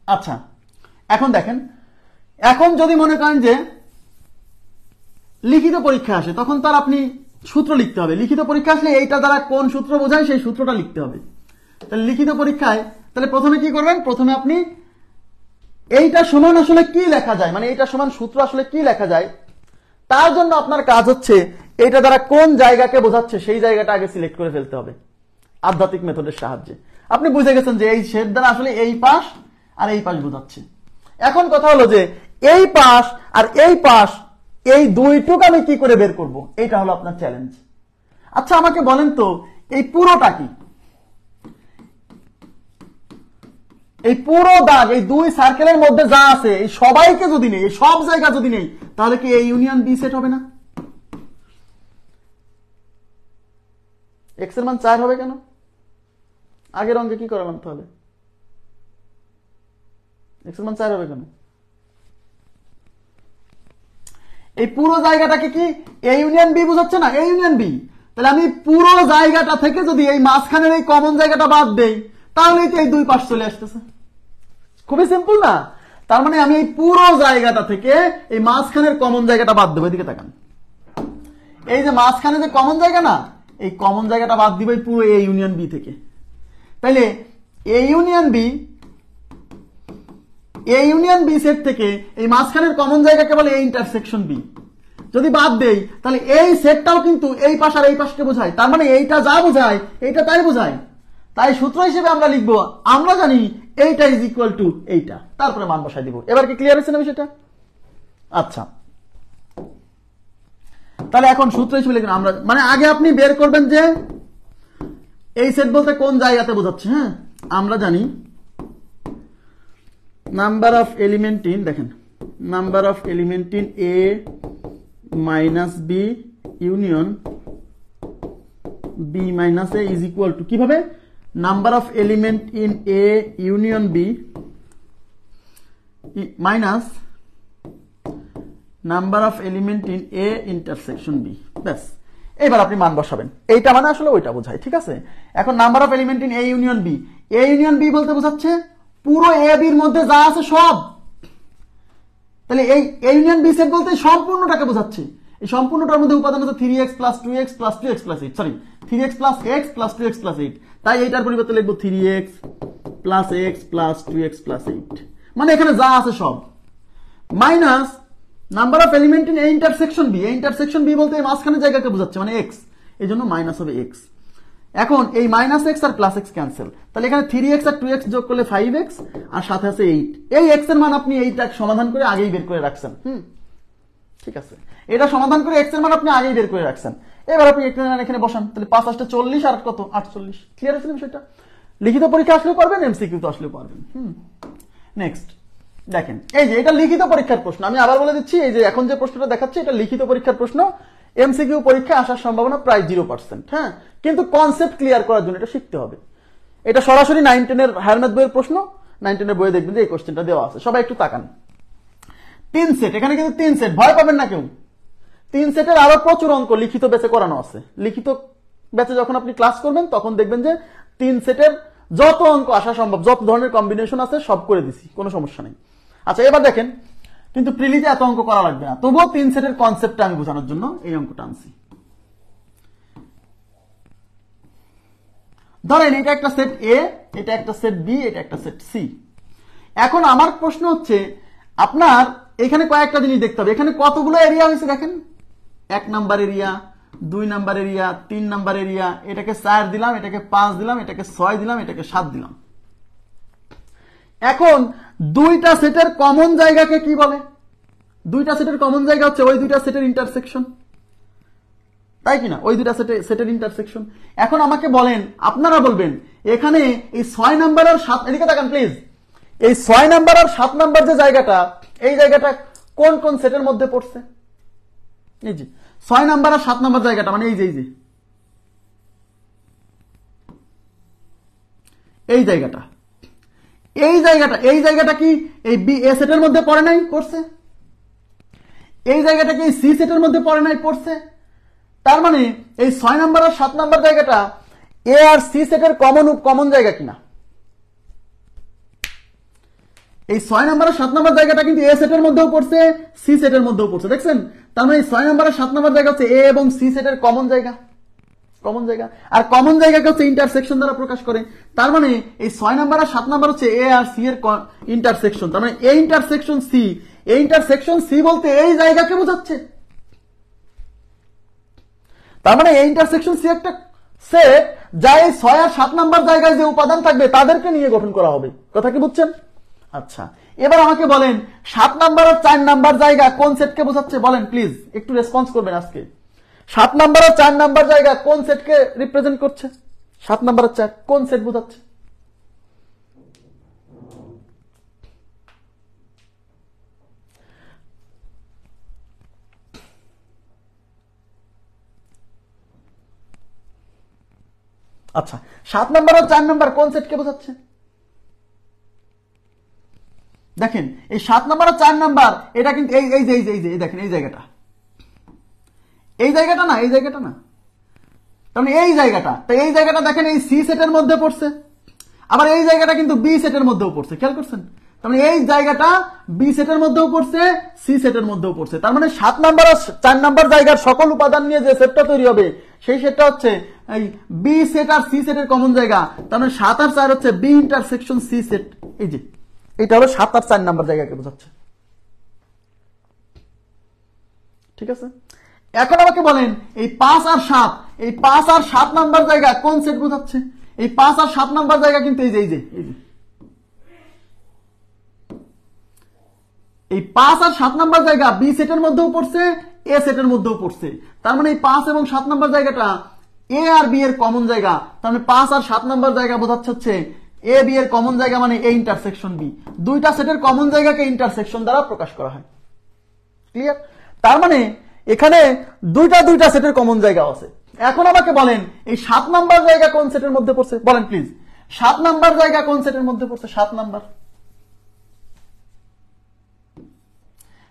আচ্ছা, এখন দেখেন, এখন যদি মনে করেন যে লিখিত পরীক্ষা আসে তখন তার আপনি সূত্র লিখতে হবে। লিখিত পরীক্ষা আসলে এইটা দ্বারা কোন সূত্র বোঝায় সেই সূত্রটা লিখতে হবে। তাহলে লিখিত পরীক্ষায় তাহলে প্রথমে কি করবেন? প্রথমে আপনি এইটা সমান আসলে কি লেখা যায়, মানে এইটা সমান সূত্র আসলে কি লেখা যায়, তার জন্য আপনার কাজ হচ্ছে এইটা দ্বারা কোন জায়গাকে বোঝাচ্ছে সেই জায়গাটা আগে সিলেক্ট করে ফেলতে হবে আধ্যাত্মিক মেথডের সাহায্যে। আপনি বুঝে গেছেন যে এই সেট দ্বারা আসলে এই পাশ আর এই পাশ বোঝাচ্ছে। এখন কথা হলো যে এই পাশ আর এই পাশ, এই দুইটুক আমি কি করে বের করব, এইটা হলো আপনার চ্যালেঞ্জ। আচ্ছা আমাকে বলেন তো এই পুরোটা কি, এই পুরো দাগ এই দুই সার্কেলের মধ্যে যা আছে এই সবাইকে যদি নেই, এই সব জায়গা যদি নেই, তাহলে কি এই ইউনিয়ন বি সেট হবে না? x এর মান 4 হবে কেন? আগের অঙ্কে কি করে মানতে হবে? x এর মান 4 হবে কেন? এই পুরো জায়গাটাকে কি এই ইউনিয়ন বি বোঝাচ্ছে না? এই ইউনিয়ন বি। তাহলে আমি পুরো জায়গাটা থেকে যদি এই মাঝখানের এই কমন জায়গাটা বাদ দেই তাহলেই তো এই দুই পাশ চলে আসতেছে। খুবই সিম্পল না? তার মানে আমি এই পুরো জায়গাটা থেকে এই মাঝখানের কমন জায়গাটা বাদ দেবো। এদিকে তাকান, এই যে মাঝখানে যে কমন জায়গা না, এই কমন জায়গাটা বাদ দিবে পুরো এ ইউনিয়ন বি থেকে। তাইলে এ ইউনিয়ন বি সেট থেকে এই মাঝখানের কমন জায়গাকে বলে এই ইন্টারসেকশন বি। যদি বাদ দেই তাহলে এই সেটটাও কিন্তু এই পাশ আর এই পাশকে বোঝায়। তার মানে এইটা যা বোঝায় এইটা তাই বোঝায়। তাই সূত্র হিসেবে আমরা লিখবো, আমরা জানি এইটা ইজ ইকুয়াল টু এইটা, তারপরে মান বসাই দিব। এবার কি ক্লিয়ার হচ্ছে না বিষয়টা? আচ্ছা, তাহলে এখন সূত্র হিসেবে লিখবেন আমরা, মানে আগে আপনি বের করবেন যে এই সেট বলতে কোন জায়গাতে বোঝাচ্ছে। হ্যাঁ, আমরা জানি নাম্বার অফ এলিমেন্ট ইন, দেখেন number of element in A minus B union B minus A is equal to কিভাবে, number of element in A union B minus number of element in A intersection B. ব্যাস, এবার আপনি মান বসাবেন, এইটা মানে আসলে ওইটা বোঝায়, ঠিক আছে। এখন number of element in A union B, A union B বলতে বোঝাচ্ছে পুরো এ বির মধ্যে যা আছে সব। তাহলে এই ইউনিয়ন বি সেট বলতে সম্পূর্ণটাকে বোঝাচ্ছে। এই সম্পূর্ণটার মধ্যে উপাদান আছে 3x plus 2x plus 2x plus 8, sorry 3x plus x plus 2x plus 8, তাই এইটার পরিবর্তে লিখবো 3x plus x plus 2x plus 8, মানে এখানে যা আছে সব, minus number of element in A intersection B, এই ইন্টারসেকশন বি বলতে এই মাঝখানে জায়গাকে বোঝাচ্ছে মানে x, এই জন্য মাইনাস হবে x। এখন এই মাইনাস x আর প্লাস x ক্যান্সেল, তাহলে এখানে 3x আর 2x যোগ করলে 5x আর সাথে আছে 8। এই x এর মান আপনি এইটা সমাধান করে আগেই বের করে রাখছেন, ঠিক আছে, এটা সমাধান করে x এর মান আপনি আগেই বের করে রাখছেন। এবার আপনি এখানে বসান, তাহলে 5 8 40 আর কত 48, ক্লিয়ার আছে বিষয়টা। লিখিত পরীক্ষা আসলেও পারবেন, এমসিকিউ তো আসলেও পারবেন। নেক্সট দেখেন, এই যে এটা লিখিত পরীক্ষার প্রশ্ন, আমি আবার বলে দিচ্ছি, এই যে এখন যে প্রশ্নটা দেখাচ্ছি এটা লিখিত পরীক্ষার প্রশ্ন, এমসিকিউ পরীক্ষায় আসার সম্ভাবনা প্রায় 0%। হ্যাঁ, কিন্তু কনসেপ্ট ক্লিয়ার করার জন্য এটা শিখতে হবে। এটা সরাসরি 9 10 এর হায়ার ম্যাথ বইয়ের প্রশ্ন, 9 10 এর বইয়ে দেখবেন যে এই কোশ্চেনটা দেওয়া আছে। সবাই একটু তাকান, 3 সেট, এখানে কিন্তু 3 সেট, ভয় পাবেন না কেউ। 3 সেটের আরো প্রচুর অঙ্ক লিখিত ব্যাচে করানো আছে। লিখিত ব্যাচে যখন আপনি ক্লাস করবেন তখন দেখবেন যে 3 সেটের যত অঙ্ক আসা সম্ভব, যত ধরনের কম্বিনেশন আছে সব করে দিছি, কোনো সমস্যা নেই। আচ্ছা এবার দেখেন, কিন্তু প্রিলিতে এত অঙ্ক করা লাগবে না, তবুও 3 সেটের কনসেপ্টটা আমি বোঝানোর জন্য এই অঙ্কটা আনছি। ধরেন এটা একটা সেট এ, এটা একটা সেট বি, এটা একটা সেট সি। এখন আমার প্রশ্ন হচ্ছে, আপনার এখানে কয়েকটা জিনিস দেখতে হবে। এখানে কতগুলো এরিয়া হয়েছে দেখেন, 1 number area, 2 number area, 3 number area, এটাকে 4 দিলাম, এটাকে 5 দিলাম, এটাকে 6 দিলাম, এটাকে 7 দিলাম। এখন দুইটা সেটের কমন জায়গাকে কি বলে? দুইটা সেটের কমন জায়গা হচ্ছে ওই দুইটা সেটের ইন্টারসেকশন, তাই কিনা, ওই দুইটা সেটের ইন্টারসেকশন। এখন আমাকে বলেন, আপনারা বলবেন এখানে এই 6 নাম্বার আর 7, এদিকে তাকান প্লিজ, এই 6 নাম্বার আর 7 নাম্বার যে জায়গাটা, এই জায়গাটা কোন কোন সেটের মধ্যে পড়ছে? এই যে 6 নাম্বার আর 7 নাম্বার জায়গাটা, মানে এই যে এই জায়গাটা, এই জায়গাটা কি এই বি এ সেটের মধ্যে পড়ে নাই? পড়ছে। এই জায়গাটা কি সি সেটের মধ্যে পড়ে নাই? পড়ছে। তার মানে এই 6 নাম্বার আর 7 নাম্বার জায়গাটা এ আর সি সেটের কমন জায়গা কিনা? এই 6 নাম্বার আর 7 নাম্বার জায়গাটা কিন্তু এ সেটের মধ্যেও পড়ছে, সি সেটের মধ্যেও পড়ছে, দেখছেন? তার মানে এই 6 নাম্বার আর 7 নাম্বার জায়গা হচ্ছে এ এবং সি সেটের কমন জায়গা, আর কমন জায়গাকে হচ্ছে ইন্টারসেকশন দ্বারা প্রকাশ করে। তার মানে এই 6 নাম্বার আর 7 নাম্বার হচ্ছে এ আর সি এর ইন্টারসেকশন। তার মানে এই ইন্টারসেকশন সি বলতে এই জায়গাকে বোঝাচ্ছে। তার মানে এই ইন্টারসেকশন সি একটা সেট যা এই 6 আর 7 নাম্বার জায়গায় যে উপাদান থাকবে তাদেরকে নিয়ে গঠন করা হবে। কথা কি বুঝছেন? আচ্ছা, এবার আমাকে বলেন 7 নাম্বার আর 4 নাম্বার জায়গা কোন সেটকে বোঝাচ্ছে? বলেন প্লিজ, একটু রেসপন্স করবেন আজকে। 7 নাম্বার আর 4 নাম্বার জায়গা কোন সেটকে রিপ্রেজেন্ট করছে? 7 নাম্বার আর 4 কোন সেট বোঝাচ্ছে? আচ্ছা, 7 নাম্বার আর 4 নাম্বার কোন সেটকে বোঝাচ্ছে? দেখেন এই 7 নাম্বার আর 4 নাম্বার এটা কিন্তু এই যে দেখেন এই জায়গাটা না, এই জায়গাটা না, তার মানে এই জায়গাটা। তো এই জায়গাটা দেখেন এই সি সেটের মধ্যে পড়ছে, আবার এই জায়গাটা কিন্তু বি সেটের মধ্যেও পড়ছে, খেয়াল করছেন? তার মানে এই জায়গাটা বি সেটের মধ্যেও পড়ছে, সি সেটের মধ্যেও পড়ছে। তার মানে 7 নাম্বার আর 4 নাম্বার জায়গার সকল উপাদান নিয়ে যে সেটটা তৈরি হবে সেই সেটটা হচ্ছে এই বি সেট আর সি সেটের কমন জায়গা। তার মানে 7 আর 4 হচ্ছে বি ইন্টারসেকশন সি সেট। এই যে এটা হলো 7 আর 4 নাম্বার জায়গাকে বোঝাচ্ছে, ঠিক আছে? এখন আমাকে বলেন এই 5 আর 7 নাম্বার জায়গা কোন সেট বোঝাচ্ছে? এই 5 আর 7 নাম্বার জায়গা কিন্তু এই যে এই 5 আর 7 নাম্বার জায়গা বি সেটের মধ্যেও পড়ছে, এ সেটের মধ্যেও পড়ছে। তার মানে এই 5 এবং 7 নাম্বার জায়গাটা এ আর বি এর কমন জায়গা। তার মানে 5 আর 7 নাম্বার জায়গা বোঝাচ্ছে হচ্ছে এ বি এর কমন জায়গা, মানে এ ইন্টারসেকশন বি। দুইটা সেটের কমন জায়গাকে ইন্টারসেকশন দ্বারা প্রকাশ করা হয়। ক্লিয়ার? তার মানে এখানে দুইটা সেটের কমন জায়গা আছে। এখন আমাকে বলেন এই 7 নাম্বার জায়গা কোন সেটের মধ্যে পড়ছে, বলেন প্লিজ। 7 নাম্বার জায়গা কোন সেটের মধ্যে পড়ছে? 7 নাম্বার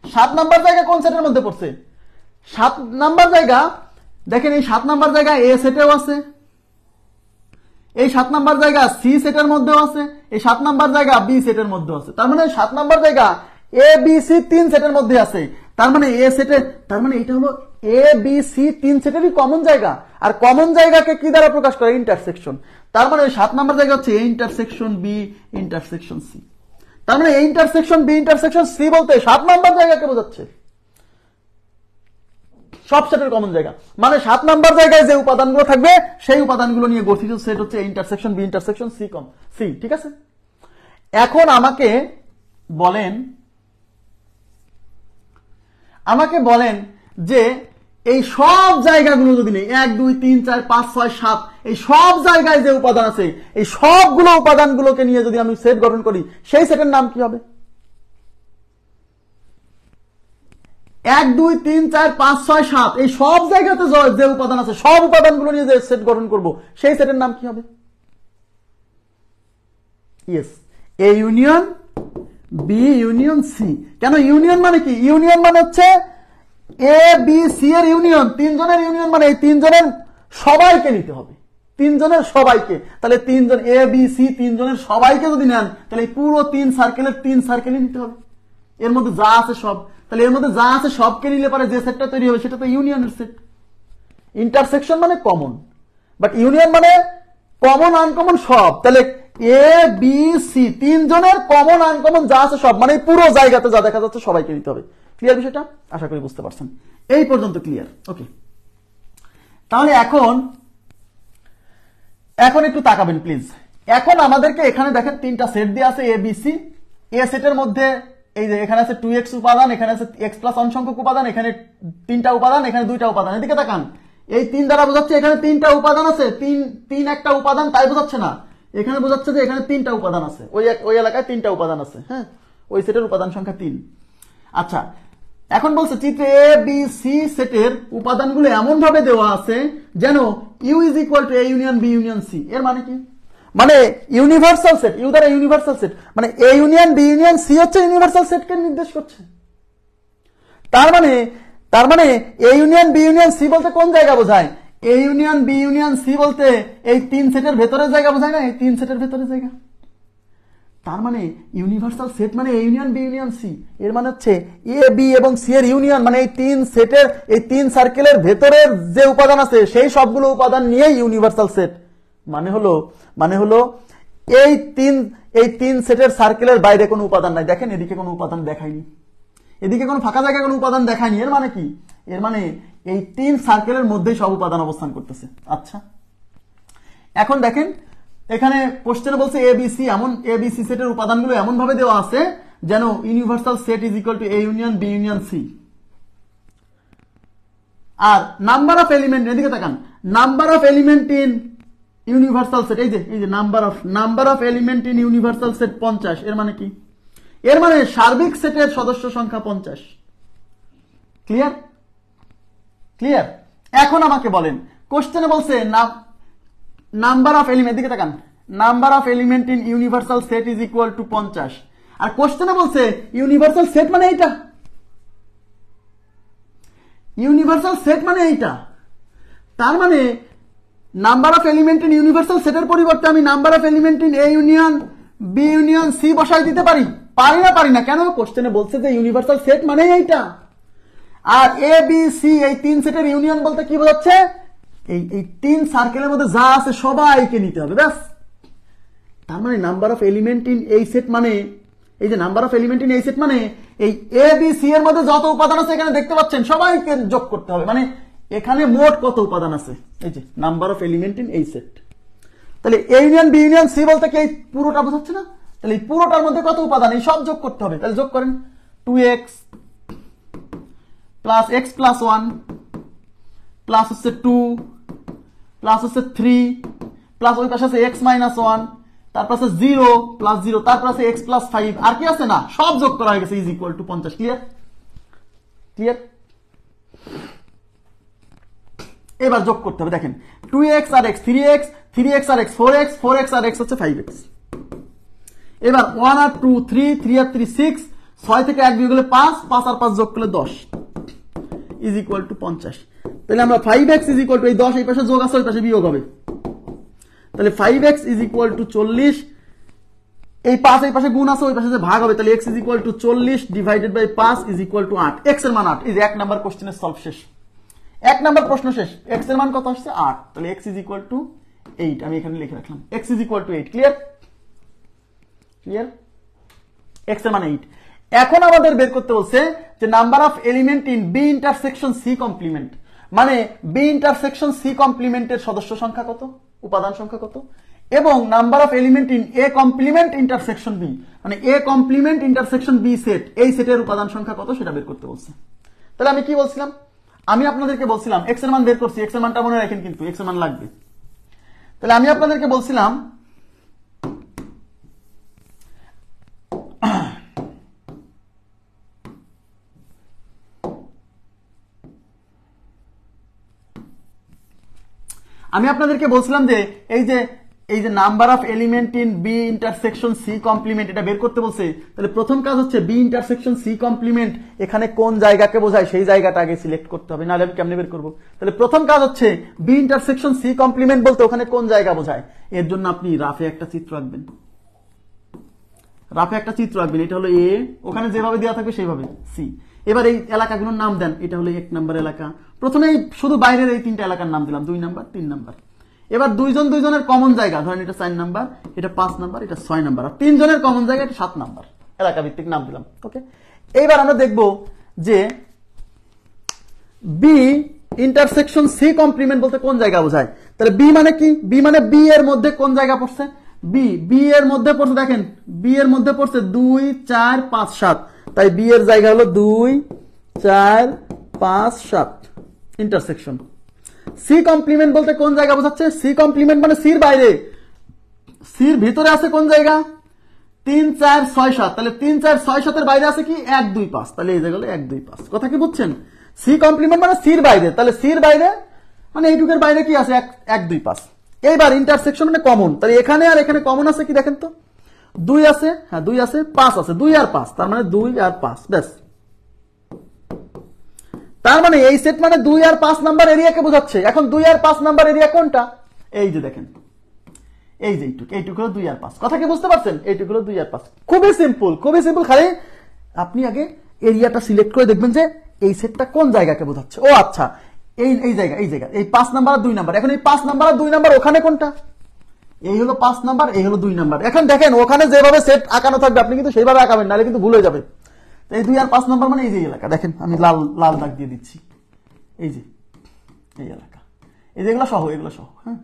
7 নাম্বার জায়গা কোন সেটের মধ্যে পড়ছে? 7 নাম্বার জায়গা, দেখেন এই 7 নাম্বার জায়গা এ সেটেও আছে, এই 7 নাম্বার জায়গা সি সেটের মধ্যেও আছে, এই 7 নাম্বার জায়গা বি সেটের মধ্যেও আছে। তার মানে 7 নাম্বার জায়গা এ বি সি 3 সেটের মধ্যে আছে। তার মানে এ সেটের, তার মানে এটা হলো এ বি সি 3 সেটেরই কমন জায়গা। আর কমন জায়গাকে কি দ্বারা প্রকাশ করে? ইন্টারসেকশন। তার মানে 7 নাম্বার জায়গা হচ্ছে A intersection B intersection C. তার মানে A intersection B intersection C বলতে 7 নাম্বার জায়গাকে বোঝাচ্ছে, সব সেটের কমন জায়গা। মানে 7 নাম্বার জায়গায় যে উপাদানগুলো থাকবে সেই উপাদানগুলো নিয়ে গঠিত সেট হচ্ছে ইন্টারসেকশন বি ইন্টারসেকশন সি কম সি। ঠিক আছে, এখন আমাকে বলেন যে এই সব জায়গাগুলো যদি নেই 1 2 3 4 5 6 7 এই সব জায়গায় যে উপাদান আছে এই সবগুলো উপাদানগুলোকে নিয়ে যদি আমি সেট গঠন করি সেই সেটের নাম কি হবে? 1 2 3 4 5 6 7 এই সব জায়গাতে যে উপাদান আছে সব উপাদানগুলো নিয়ে যে সেট গঠন করব সেই সেটের নাম কি হবে? Yes, A union B union C. কেন ইউনিয়ন মানে কি? ইউনিয়ন মানে হচ্ছে এ বি সি এর ইউনিয়ন, 3 জনের ইউনিয়ন, মানে এই 3 জনের সবাইকে নিতে হবে, 3 জনের সবাইকে। তাহলে 3 জন এ বি সি 3 জনের সবাইকে যদি নেন তাহলে এই পুরো 3 সার্কেলের 3 সার্কেলই নিতে হবে, এর মধ্যে যা আছে সব। তাহলে এর মধ্যে যা আছে সবকে নিলে পারে যে সেটটা তৈরি হবে সেটা তো ইউনিয়নের সেট। ইন্টারসেকশন মানে কমন, বাট ইউনিয়ন মানে কমন আনকমন সব। তাহলে এ বি সি 3 জনের কমন আনকমন যা আছে সব, মানে পুরো জায়গাতে যা দেখা যাচ্ছে সবাইকে নিতে হবে। ক্লিয়ার বিষয়টা? আশা করি বুঝতে পারছেন, এই পর্যন্ত ক্লিয়ার। ওকে, তাহলে এখন একটু তাকাবেন প্লিজ। এখন আমাদেরকে এখানে দেখেন 3টা সেট দিয়ে আছে এ বি সি। এ সেটের মধ্যে এই যে এখানে আছে 2x উপাদান, এখানে আছে x+1 সংখ্যক উপাদান, এখানে 3টা উপাদান, এখানে 2টা উপাদান। এদিকে তাকান, এই 3 দ্বারা বোঝাচ্ছে এখানে 3টা উপাদান আছে, 3 একটা উপাদান তাই বোঝাচ্ছে না, এখানে বোঝাচ্ছে যে এখানে 3টা উপাদান আছে, ওই এলাকায় 3টা উপাদান আছে। হ্যাঁ, ওই সেটের উপাদান সংখ্যা 3। আচ্ছা, এখন বলছে চিত্রে এ বি সি সেটের উপাদানগুলো এমন ভাবে দেওয়া আছে যেন U is equal to A union B union C. এর মানে কি? মানে ইউনিভার্সাল সেট, ইউ দ্বারা ইউনিভার্সাল সেট, মানে A union B union C হচ্ছে ইউনিভার্সাল সেটকে নির্দেশ করছে। তার মানে A union B union C বলতে কোন জায়গা বোঝায়? A union B union C বলতে এই 3 সেটের ভেতরের জায়গা বোঝায় না, এই 3 সেটের ভেতরের জায়গা। তার মানে ইউনিভার্সাল সেট মানে A union B union C. এর মানে হচ্ছে এ বি এবং সি এর ইউনিয়ন, মানে এই 3 সেটের এই 3 সার্কেলের ভেতরের যে উপাদান আছে সেই সবগুলো উপাদান নিয়েই ইউনিভার্সাল সেট। মানে হলো এই 3 সেটের সার্কেলের বাইরে কোনো উপাদান নাই। দেখেন এদিকে কোনো উপাদান দেখায়নি, এদিকে কোনো ফাঁকা জায়গায় কোনো উপাদান দেখায়নি। এর মানে কি? এর মানে এই 3 সার্কেলের মধ্যেই সব উপাদান অবস্থান করতেছে। আচ্ছা, এখন দেখেন এখানে কোশ্চেনে বলছে এবিসি, এমন এবিসি সেটের উপাদানগুলো এমন ভাবে দেওয়া আছে যেন universal set is equal to A union B union C. আর নাম্বার অফ এলিমেন্ট, এদিকে তাকান, number of element in universal set, এই যে number of element in universal set 50। এর মানে কি? এর মানে সার্বিক সেটের সদস্য সংখ্যা 50। ক্লিয়ার? এখন আমাকে বলেন, কোশ্চেনে বলছে নাম্বার অফ এলিমেন্ট, দিকে তাকান, number of element in universal set is equal two 50। আর কোশ্চেনে বলছে ইউনিভার্সাল সেট মানে এইটা, ইউনিভার্সাল সেট মানে এইটা। তার মানে number of element in universal সেটের পরিবর্তে আমি number of element in A union B union C বসাই দিতে পারি না? কেন? কোশ্চেনে বলছে যে ইউনিভার্সাল সেট মানে এইটা। আর এ বি সি এই 3 সেটের ইউনিয়ন বলতে কি বোঝাচ্ছে? এই 3 সার্কেলের মধ্যে যা আছে সবাইকে নিতে হবে, ব্যাস। তার মানে নাম্বার অফ এলিমেন্ট ইন এই সেট মানে, এই যে নাম্বার অফ এলিমেন্ট ইন এই সেট মানে এই এ বি সি এর মধ্যে যত উপাদান আছে এখানে দেখতে পাচ্ছেন সবাইকে যোগ করতে হবে। মানে এখানে মোট কত উপাদান আছে, এই যে নাম্বার অফ এলিমেন্ট ইন এই সেট। তাহলে A union B union C বলতে কি এই পুরোটা বোঝাচ্ছে না? তাহলে এই পুরোটার মধ্যে কত উপাদান, এই সব যোগ করতে হবে। তাহলে যোগ করেন, 2x plus x plus 1 plus হচ্ছে 2 প্লাস হচ্ছে 3 প্লাস ওই পাশে আছে এক্স মাইনাস 1, তারপর আছে 0 প্লাস 0, তারপর আছে এক্স প্লাস 5, আর কি আছে না, সব যোগ করা হয়ে গেছে, ইজ ইকুয়াল টু 50। ক্লিয়ার? এবার যোগ করতে হবে, দেখেন 2x আর x 3x, 3x আর x 4x, 4x আর x হচ্ছে 5x। এবার 1 আর 2 3, 3 আর 3 6, 6 থেকে 1 বিয়োগ করলে 5, 5 আর 5 যোগ করলে 10 ইজ ইকুয়াল টু 50। তাহলে আমরা 5x ইজ ইকুয়াল টু, এই 10 এই পাশে যোগ আছে ওই পাশে বিয়োগ হবে, তাহলে 5x ইজ ইকুয়াল টু 40, এই 5 এই পাশে গুণ আছে ওই পাশে যে ভাগ হবে, তাহলে x is equal to 40 divided by 5 is equal to 8। x এর মান 8। এই যে 1 নাম্বার কোশ্চেনের সলভ শেষ, 1 নাম্বার প্রশ্ন শেষ। x এর মান কত আসছে? 8। তাহলে x ইজ ইকুয়াল টু 8 আমি এখানে লিখে রাখলাম, x is equal to 8। Clear? Clear? x এর মান 8। এখন আমাদের বের করতে বলছে যে number of element in B intersection C complement, মানে বি ইন্টারসেকশন সি কমপ্লিমেন্টের সদস্য সংখ্যা কত, উপাদান সংখ্যা কত, এবং number of element in A complement intersection B, মানে A complement intersection B set, এই সেটের উপাদান সংখ্যা কত সেটা বের করতে বলছে। তাহলে আমি কি বলছিলাম? আমি আপনাদেরকে বলছিলাম x এর মান বের করছি, x এর মানটা মনে রাখেন কিন্তু x এর মান লাগবে। তাহলে আমি আপনাদেরকে বলছিলাম যে এই যে number of element in B intersection C complement এটা বের করতে বলছে। তাহলে প্রথম কাজ হচ্ছে বি ইন্টারসেকশন সি কমপ্লিমেন্ট এখানে কোন জায়গাকে বোঝায় সেই জায়গাটা আগে সিলেক্ট করতে হবে, নাহলে আমি কেমনে বের করবো? তাহলে প্রথম কাজ হচ্ছে বি ইন্টারসেকশন সি কমপ্লিমেন্ট বলতে ওখানে কোন জায়গা বোঝায়, এর জন্য আপনি রাফে একটা চিত্র আঁকবেন, রাফে একটা চিত্র আঁকবেন। এটা হলো এ, ওখানে যেভাবে দেওয়া থাকবে সেইভাবে সি। এবার এই এলাকাগুলোর নাম দেন, এটা হলো 1 নাম্বার এলাকা। প্রথমে শুধু বাইরের এই 3টা এলাকার নাম দিলাম, 2 নাম্বার 3 নাম্বার। এবার দুইজনের কমন জায়গা, ধরেন এটা 4 নাম্বার, এটা 5 নাম্বার, এটা 6 নাম্বার, আর 3 জনের কমন জায়গা এটা 7 নাম্বার, এলাকা ভিত্তিক নাম দিলাম। ওকে, এইবার আমরা দেখব যে বি ইন্টারসেকশন সি কমপ্লিমেন্ট বলতে কোন জায়গা বোঝায়। তাহলে বি মানে কি? বি মানে বি এর মধ্যে কোন জায়গা পড়ছে, বি এর মধ্যে পড়ছে, দেখেন বি এর মধ্যে পড়ছে 2 4 5 7, তাই বি এর জায়গা হলো 2 4 5 7 ইন্টারসেকশন। সি কমপ্লিমেন্ট বলতে কোন জায়গা বোঝাচ্ছে? সি কমপ্লিমেন্ট মানে সির বাইরে, সির ভিতরে আছে কোন জায়গা? 3 4 6 7, তাহলে 3 4 6 7 এর বাইরে আছে কি 1 2 5, তাহলে এই জায়গা হলো 1 2 5। কথা কি বুঝছেন? সি কমপ্লিমেন্ট মানে সির বাইরে, তাহলে সির বাইরে মানে এইটুকের বাইরে কি আছে 1 2 5। এইবার ইন্টারসেকশন মানে কমন, তাহলে এখানে আর এখানে কমন আছে কি দেখেন তো, 2 আছে, হ্যাঁ 2 আছে, 5 আছে, 2 আর 5, তার মানে 2 আর 5 ব্যাস। তার মানে এই সেট মানে 2 আর 5 নাম্বার এরিয়াকে বোঝাচ্ছে। এখন 2 আর 5 নাম্বার এরিয়া কোনটা? এই যে দেখেন, এই যে এইটুকু হলো 2 আর 5। কথা কি বুঝতে পারছেন? এইটুকু হলো 2 আর 5। খুবই সিম্পল, খুবই সিম্পল। খালি আপনি আগে এরিয়াটা সিলেক্ট করে দেখবেন যে এই সেটটা কোন জায়গাকে বোঝাচ্ছে। ও আচ্ছা, এই জায়গা, এই 5 নাম্বার আর 2 নাম্বার। এখন এই 5 নাম্বার আর 2 নাম্বার ওখানে কোনটা? এই হলো 5 নাম্বার, এই হলো 2 নাম্বার। এখন দেখেন ওখানে যেভাবে সেট আঁকানো থাকবে আপনি কিন্তু সেইভাবে আঁকাবেন, নাহলে কিন্তু ভুল হয়ে যাবে। এই 2 আর 5 নাম্বার মানে এই যে এলাকা, দেখেন আমি লাল দাগ দিয়ে দিচ্ছি, এই যে এই এলাকা, এই যে এগুলো সহ, হ্যাঁ।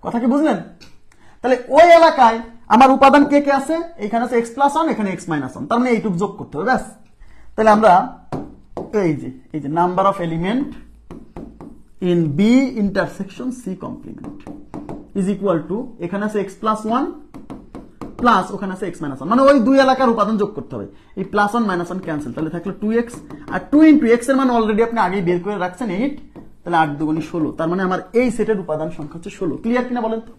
কথা কি বুঝলেন? তাহলে ওই এলাকায় আমার উপাদান কে কে আছে? এখানে আছে x+1, এখানে x-1, তার মানে এইটুক যোগ করতে হবে ব্যাস। তাহলে আমরা এই যে number of element in B intersection C complement is equal to, এখানে আছে x+1 প্লাস ওখানে আছে x-1, মানে ওই 2 এলাকার উপাদান যোগ করতে হবে। এই +1 -1 ক্যান্সেল, তাহলে থাকলো 2x, আর 2 × x এর মান অলরেডি আপনি আগেই বের করে রাখছেন 8, তাহলে 8 2 16, তার মানে আমার এই সেটের উপাদান সংখ্যা হচ্ছে 16। ক্লিয়ার কিনা বলেন তো?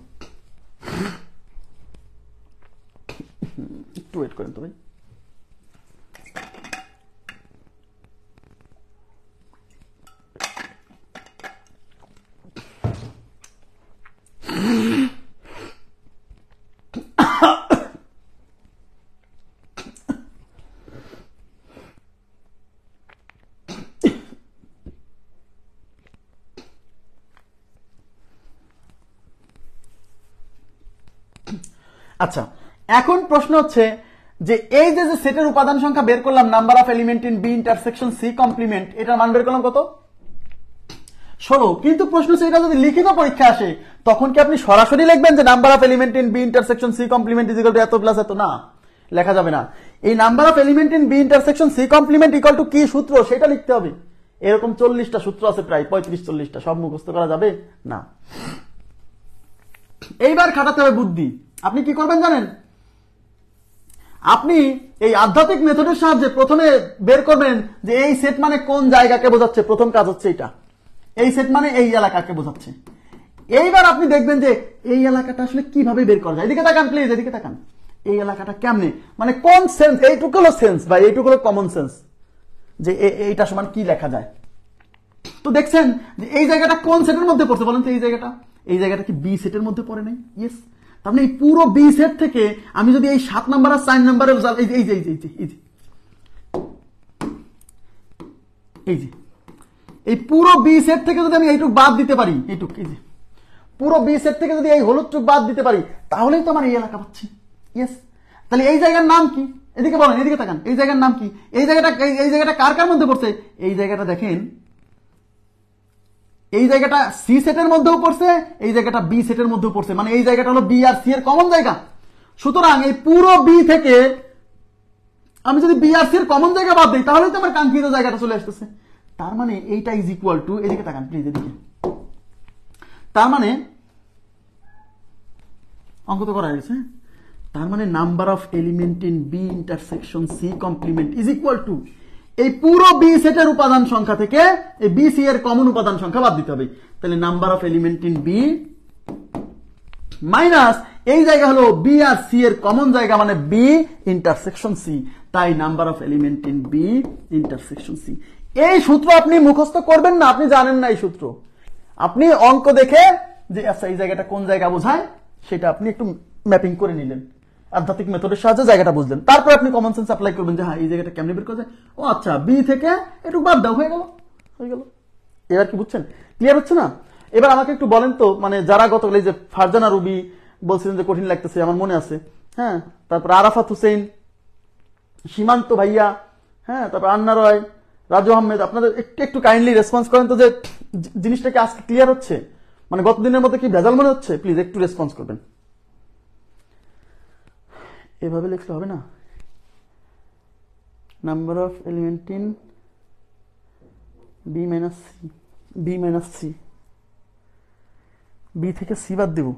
একটু ওয়েট করেন তো ভাই। আচ্ছা, এখন প্রশ্ন হচ্ছে যে এই যে সেটের উপাদান সংখ্যা বের করলাম, number of element in B intersection C complement, এটার মান বের করলাম কত? 16। কিন্তু প্রশ্ন হচ্ছে এটা যদি লিখিত পরীক্ষা আসে তখন কি আপনি সরাসরি লিখবেন যে number of element in B intersection C complement is equal to এত প্লাস এত? না, লেখা যাবে না। এই number of element in B intersection C complement equal to কি সূত্র সেটা লিখতে হবে। এরকম 40টা সূত্র আছে, প্রায় 35-40টা, সব মুখস্থ করা যাবে না। এইবার খাটাতে হবে বুদ্ধি। আপনি কি করবেন জানেন? আপনি এই আধ্যাত্মিক মেথডের সাহায্যে প্রথমে বের করবেন যে এই সেট মানে কোন জায়গাকে বোঝাচ্ছে। প্রথম কাজ হচ্ছে এটা, এই সেট মানে এই এলাকাকে বোঝাচ্ছে। এইবার আপনি দেখবেন যে এই এলাকাটা আসলে কিভাবে বের করা যায়। এদিকে তাকান প্লিজ, এদিকে তাকান। এই এলাকাটা কেমনে, মানে কোন সেন্স, এইটুকু হলো সেন্স বা এইটুকু হলো কমন সেন্স যে এইটা সমান কি লেখা যায়। তো দেখছেন যে এই জায়গাটা কোন সেটের মধ্যে পড়ছে বলেন তো? এই জায়গাটা কি বি সেটের মধ্যে পড়ে নাই? ইয়েস। তার মানে এই পুরো বি সেট থেকে আমি যদি এই 7 নাম্বার আর 4 নাম্বারের এই পুরো বি সেট থেকে যদি আমি এইটুক বাদ দিতে পারি, পুরো বি সেট থেকে যদি এই হলুদ টুক বাদ দিতে পারি, তাহলেই তো আমার এই এলাকা পাচ্ছি। ইয়েস। তাহলে এই জায়গার নাম কি? এদিকে বলেন, এদিকে তাকান। এই জায়গার নাম কি? এই জায়গাটা কার কার মধ্যে পড়ছে? এই জায়গাটা দেখেন, এই জায়গাটা সি সেটের মধ্যেও পড়ছে, এই জায়গাটা বি সেটের মধ্যেও পড়ছে, মানে এই জায়গাটা হলো বি আর সি এর কমন জায়গা। সুতরাং এই পুরো বি থেকে আমি যদি বি আর সি এর কমন জায়গা বাদ দিই, তাহলে তো আমার কাঙ্ক্ষিত জায়গাটা চলে আসতেছে। তার মানে এইটা ইজ ইকুয়াল টু, এদিকে তাকান প্লিজ, এদিকে। তার মানে অঙ্ক তো করা গেছে। তার মানে number of element in B intersection C complement is equal to এই পুরো বি সেটের উপাদান সংখ্যা থেকে এই বি সি এর কমন উপাদান সংখ্যা বাদ দিতে হবে। তাহলে number of element in B minus এই জায়গা হলো বি আর সি এর কমন জায়গা, মানে বি ইন্টারসেকশন সি। তাই number of element in B intersection C. এই সূত্র আপনি মুখস্থ করবেন না, আপনি জানেন না এই সূত্র। আপনি অঙ্ক দেখে যে আচ্ছা এই জায়গাটা কোন জায়গা বোঝায় সেটা আপনি একটু ম্যাপিং করে নিলেন, আধ্যাত্মিক মেথডের সাহায্যে জায়গাটা বুঝলেন। তারপর আপনি কমন সেন্স অ্যাপ্লাই করবেন যে হ্যাঁ এই জায়গাটা কেমনে বের করা যায়। ও আচ্ছা, বি থেকে একটু বাদ দাও, হয়ে গেল। এবার কি বুঝছেন? ক্লিয়ার হচ্ছে না? এবার আমাকে একটু বলেন তো, মানে যারা গতকাল এই যে ফারজানা রুবি বলছিলেন যে কঠিন লাগতেছে, আমার মনে আছে, হ্যাঁ, তারপর আরাফাত হোসেন, সীমান্ত ভাইয়া, হ্যাঁ, তারপর আন্না রয়, রাজু আহমেদ, আপনাদের একটু কাইন্ডলি রেসপন্স করেন তো যে জিনিসটা কি আজকে ক্লিয়ার হচ্ছে, মানে গত দিনের মধ্যে কি ভেজাল মনে হচ্ছে? প্লিজ একটু রেসপন্স করবেন। এভাবে লিখলে হবে না। Number of element in B minus C, B থেকে সি বাদ দেব।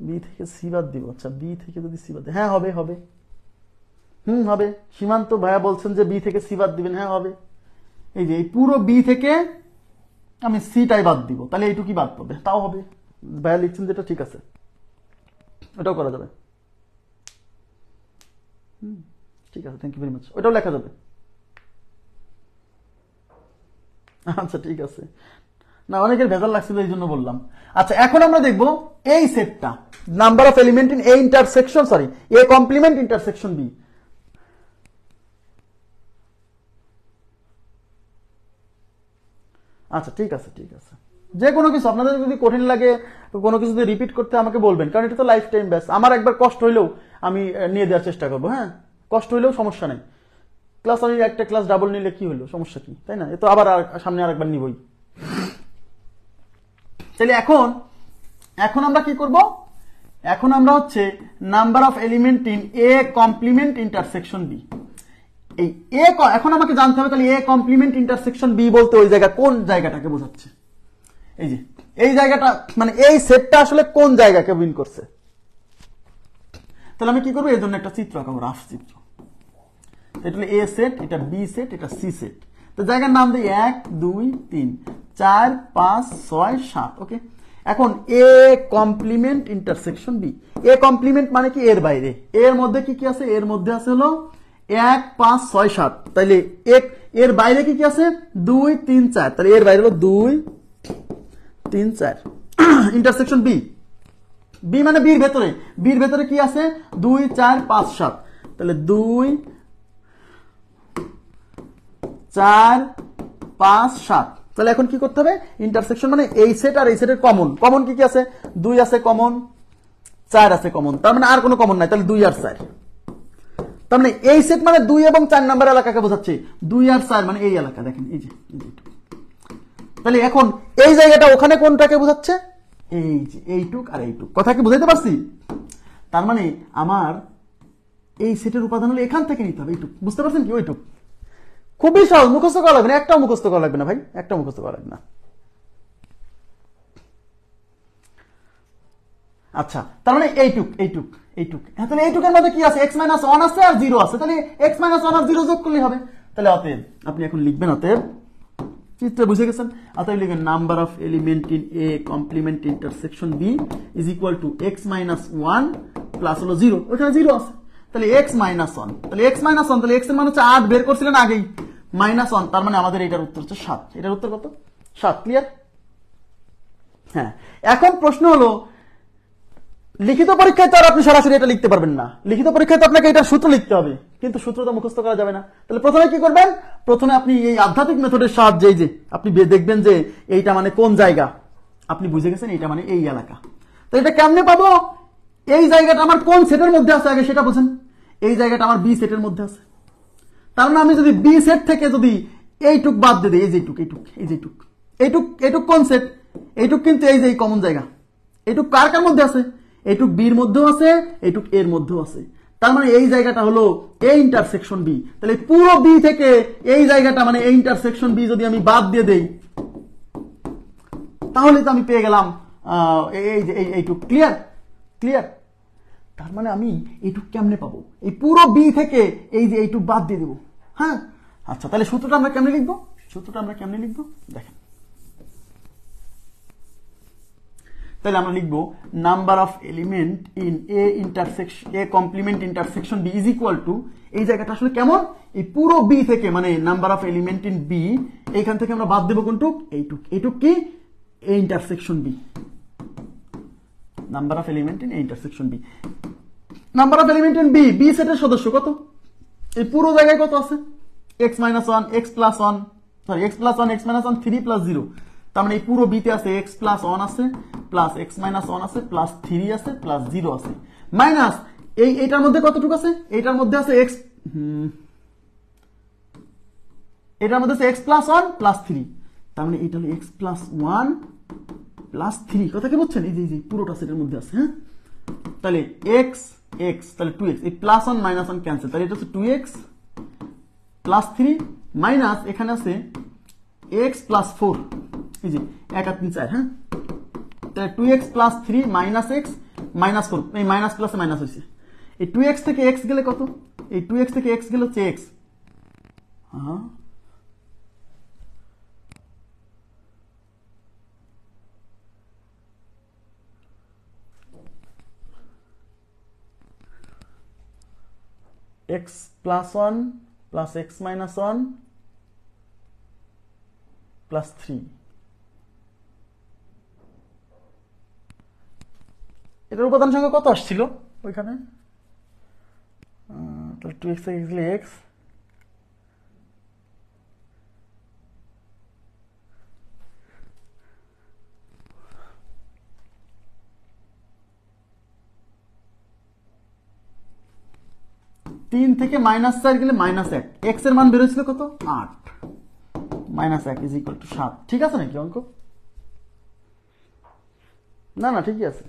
বি থেকে সি বাদ দিব। আচ্ছা, বি থেকে যদি সি বাদ, হ্যাঁ হবে, হবে সীমান্ত ভাইয়া বলছেন যে বি থেকে সি বাদ দিবেন, হ্যাঁ হবে। এই যে এই পুরো বি থেকে আমি সিটাই বাদ দিব, তাহলে এইটুকু বাদ পাবে, তাও হবে। ভাইয়া লিখছেন যেটা ঠিক আছে, ওটাও করা যাবে। ঠিক আছে, থ্যাংক ইউ ভেরি মাচ, ওটাও লেখা যাবে। আচ্ছা ঠিক আছে, না অনেকের ভেজাল লাগছিল এই জন্য বললাম। আচ্ছা, এখন আমরা দেখব এই সেটটা, number of element in A intersection, sorry, A complement intersection B. আচ্ছা ঠিক আছে, যে কোনো কিছু আপনাদের যদি কঠিন লাগে, কোনো কিছু যদি রিপিট করতে আমাকে বলবেন, কারণ এটা তো লাইফ টাইম ব্যাস। আমার একবার কষ্ট হইলেও আমি নিয়ে দেওয়ার চেষ্টা করবো, হ্যাঁ, কষ্ট হইলেও সমস্যা নেই। ক্লাস আমি একটা ক্লাস ডাবল নিলে কি হলো, সমস্যা কি, তাই না? এ তো আবার সামনে আরেকবার নিবই। তাহলে এখন আমরা কি করব? এখন আমরা হচ্ছে number of element in A complement intersection B. এই এখন আমাকে জানতে হবে তাহলে এ কমপ্লিমেন্ট ইন্টারসেকশন বি বলতে ওই জায়গা কোন জায়গাটাকে বোঝাচ্ছে। এই যে এই জায়গাটা, মানে এই সেটটা আসলে কোন জায়গাকে উইন করছে। তাহলে আমি কি করবো? এর জন্য একটা চিত্র আঁকাবো, রাফ চিত্র। এটা হলো এ সেট, এটা বি সেট, এটা সি সেট। তো জায়গার নাম দিই 1 2 3 4 5 6 7। ওকে, এখন A complement intersection B. A complement মানে কি? এর বাইরে। এর মধ্যে কি কি আছে? এর মধ্যে আছে হলো 1 5 6 7। তাইলে এর বাইরে কি কি আছে? 2 3 4। তাহলে এর বাইরে হলো 2 3 4। ইন্টারসেকশন বি, বি মানে বির ভেতরে। বির ভেতরে কি আছে? 2 4 5 7। তাহলে 2 4 5 7। তাহলে এখন কি করতে হবে? ইন্টারসেকশন মানে এই সেট আর এই সেটের কমন কি কি আছে? 2 আছে কমন, 4 আছে কমন, তার মানে আর কোনো কমন নাই। তাহলে 2 আর 4। তার মানে এই সেট মানে 2 এবং 4 নাম্বার এলাকাকে বোঝাচ্ছে। 2 আর 4 মানে এই এলাকা, দেখেন এই যে। তাহলে এখন এই জায়গাটা ওখানে কোনটাকে বোঝাচ্ছে? এই যে এইটুক আর এইটুক। কথা কি বুঝাইতে পারছি? তার মানে আমার এই সেটের উপাদান হলো এখান থেকে নিতে হবে এইটুক। বুঝতে পারছেন কি? ওইটুক খুবই সহজ, মুখস্থ করা লাগবে না, একটাও মুখস্থ করা লাগবে না ভাই, একটাও মুখস্থ করা লাগবে না। আচ্ছা, তার মানে এইটুক এইটুক এইটুক। হ্যাঁ, তাহলে এইটুকের মধ্যে কি আছে? এক্স মাইনাস ওয়ান আছে আর জিরো আছে, তাহলে এক্স মাইনাস ওয়ান আর জিরো যোগ করলে হবে। তাহলে অতএব আপনি এখন লিখবেন, অতএব চিত্রে বুঝে গেছেন, অতএব লিখবেন number of element in A complement intersection B is equal to x minus one plus হলো জিরো, ওখানে জিরো আছে, তাহলে এক্স মাইনাস ওয়ান, তাহলে এক্স মাইনাস ওয়ান, তাহলে এক্স এর মান হচ্ছে 8 বের করছিলেন আগেই, মাইনাস ওয়ান, তার মানে আমাদের এটার উত্তর হচ্ছে 7। এটার উত্তর কত? 7। ক্লিয়ার? হ্যাঁ, এখন প্রশ্ন হলো লিখিত পরীক্ষায় তো আর আপনি সরাসরি এটা লিখতে পারবেন না, লিখিত পরীক্ষায় তো আপনাকে এটা সূত্র লিখতে হবে, কিন্তু সূত্র তো মুখস্থ করা যাবে না। তাহলে প্রথমে কি করবেন? প্রথমে আপনি এই আধ্যাত্মিক মেথডের সাহায্যে যে আপনি দেখবেন যে এইটা মানে কোন জায়গা, আপনি বুঝে গেছেন এইটা মানে এই এলাকা। তো এটা কেমনে পাবো? এই জায়গাটা আমার কোন সেটের মধ্যে আছে আগে সেটা বুঝেন। এই জায়গাটা আমার বি সেটের মধ্যে আছে, তার মানে আমি যদি বি সেট থেকে যদি এইটুক বাদ দিয়ে দিই, এই যে এইটুক এইটুক এই যে এইটুক এইটুক এইটুক কোন সেট? এইটুক কিন্তু এই যে এই কমন জায়গা। এইটুক কার কার মধ্যে আছে? এইটুক বির মধ্যেও আছে, এইটুক এর মধ্যেও আছে, তার মানে এই জায়গাটা হলো এ ইন্টারসেকশন বি। তাহলে পুরো বি থেকে এই জায়গাটা মানে এ ইন্টারসেকশন বি যদি আমি বাদ দিয়ে দেই, তাহলে তো আমি পেয়ে গেলাম এই যে এইটুক। ক্লিয়ার? ক্লিয়ার? তার মানে আমি এইটুক কেমনে পাবো? এই পুরো বি থেকে এই যে এইটুক বাদ দিয়ে দেবো। হ্যাঁ, আচ্ছা, তাহলে সূত্রটা আমরা কেমনে লিখবো? সূত্রটা আমরা কেমনে লিখবো দেখেন। তাহলে আমরা লিখবো number of element in A intersection A complement intersection B is equal to, এই জায়গাটা আসলে কেমন? এই পুরো বি থেকে মানে number of element in B, এইখান থেকে আমরা বাদ দেবো কোনটুক? এইটুক। এইটুক কি? A intersection B, number of element in A intersection B. Number of element in B, B সেটের সদস্য কত? এই পুরো জায়গায় কত আছে? X minus one, x plus one, sorry x plus one, x minus one, 3 plus 0, তার মানে এই পুরো বিতে আছে এক্স প্লাস ওয়ান আছে, প্লাস এক্স মাইনাস ওয়ান আছে, প্লাস 3 আছে, প্লাস 0 আছে, মাইনাস এইটার মধ্যে কতটুকু আছে? এইটার মধ্যে আছে এক্স, এটার মধ্যে আছে এক্স প্লাস ওয়ান প্লাস 3, তার মানে এটা হলো এক্স প্লাস ওয়ান প্লাস 3। কথা কি বুঝছেন? এই যে পুরোটা সেটের মধ্যে আছে। হ্যাঁ, তাহলে এক্স এক্স, তাহলে 2x, এই plus one minus one cancel, তাহলে এটা হচ্ছে 2x প্লাস 3 মাইনাস এখানে আছে x প্লাস 4, এই যে 1 আর 3 4। হ্যাঁ, তাহলে 2x plus 3 minus x minus 4, এই মাইনাস প্লাসে মাইনাস হয়েছে। এই 2x থেকে x গেলে কত? এই 2x থেকে x গেলে হচ্ছে x। হ্যাঁ, x plus 1 plus x minus 1 plus 3, এটার উপাদান সংখ্যা কত আসছিল ওইখানে? তাহলে 2x থেকে x গেলে x, তিন থেকে মাইনাস 4 গেলে মাইনাস 1, x এর মান বেরোছিল কত? 8, মাইনাস 1 ইজ ইকুয়াল টু 7। ঠিক আছে নাকি অঙ্ক? না না, ঠিকই আছে।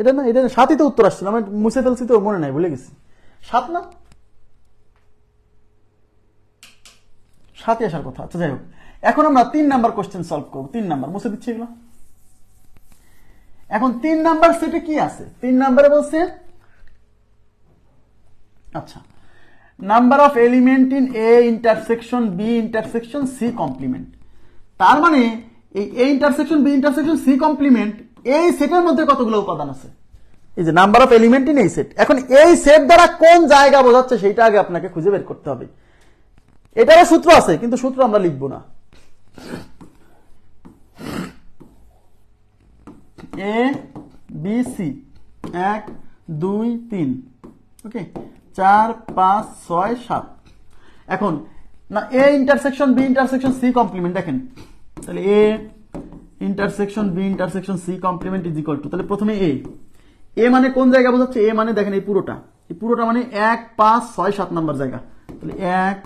এটা না, এটা 7ই তো উত্তর আসছিল, আমি মুছে ফেলছি তো, মনে নাই, ভুলে গেছি। 7 না, 7ই আসার কথা। আচ্ছা, যাই হোক, এখন আমরা 3 নাম্বার কোশ্চেন সলভ করব। 3 নাম্বার মুছে দিচ্ছি এগুলো। এখন 3 নাম্বার সেটে কি আছে? 3 নাম্বারে বলছে, আচ্ছা, number of element in A intersection B intersection C complement, তার মানে এই A intersection B intersection C complement, এই সেটের মধ্যে কতগুলো উপাদান আছে? এই যে নাম্বার অফ এলিমেন্ট ইন এই সেট। এখন এই সেট দ্বারা কোন জায়গা বোঝাচ্ছে সেটা আগে আপনাকে খুঁজে বের করতে হবে। এটারও সূত্র আছে, কিন্তু সূত্র আমরা লিখবো না। A B C 1 2 3, okay, 4 5 6 7। এখন না, A intersection B intersection C complement, দেখেন, তাহলে A intersection B intersection C complement is equal to, তাহলে প্রথমে এ মানে কোন জায়গা বোঝাচ্ছে? এ মানে দেখেন এই পুরোটা মানে 1 5 6 7 নাম্বার জায়গা, তাহলে 1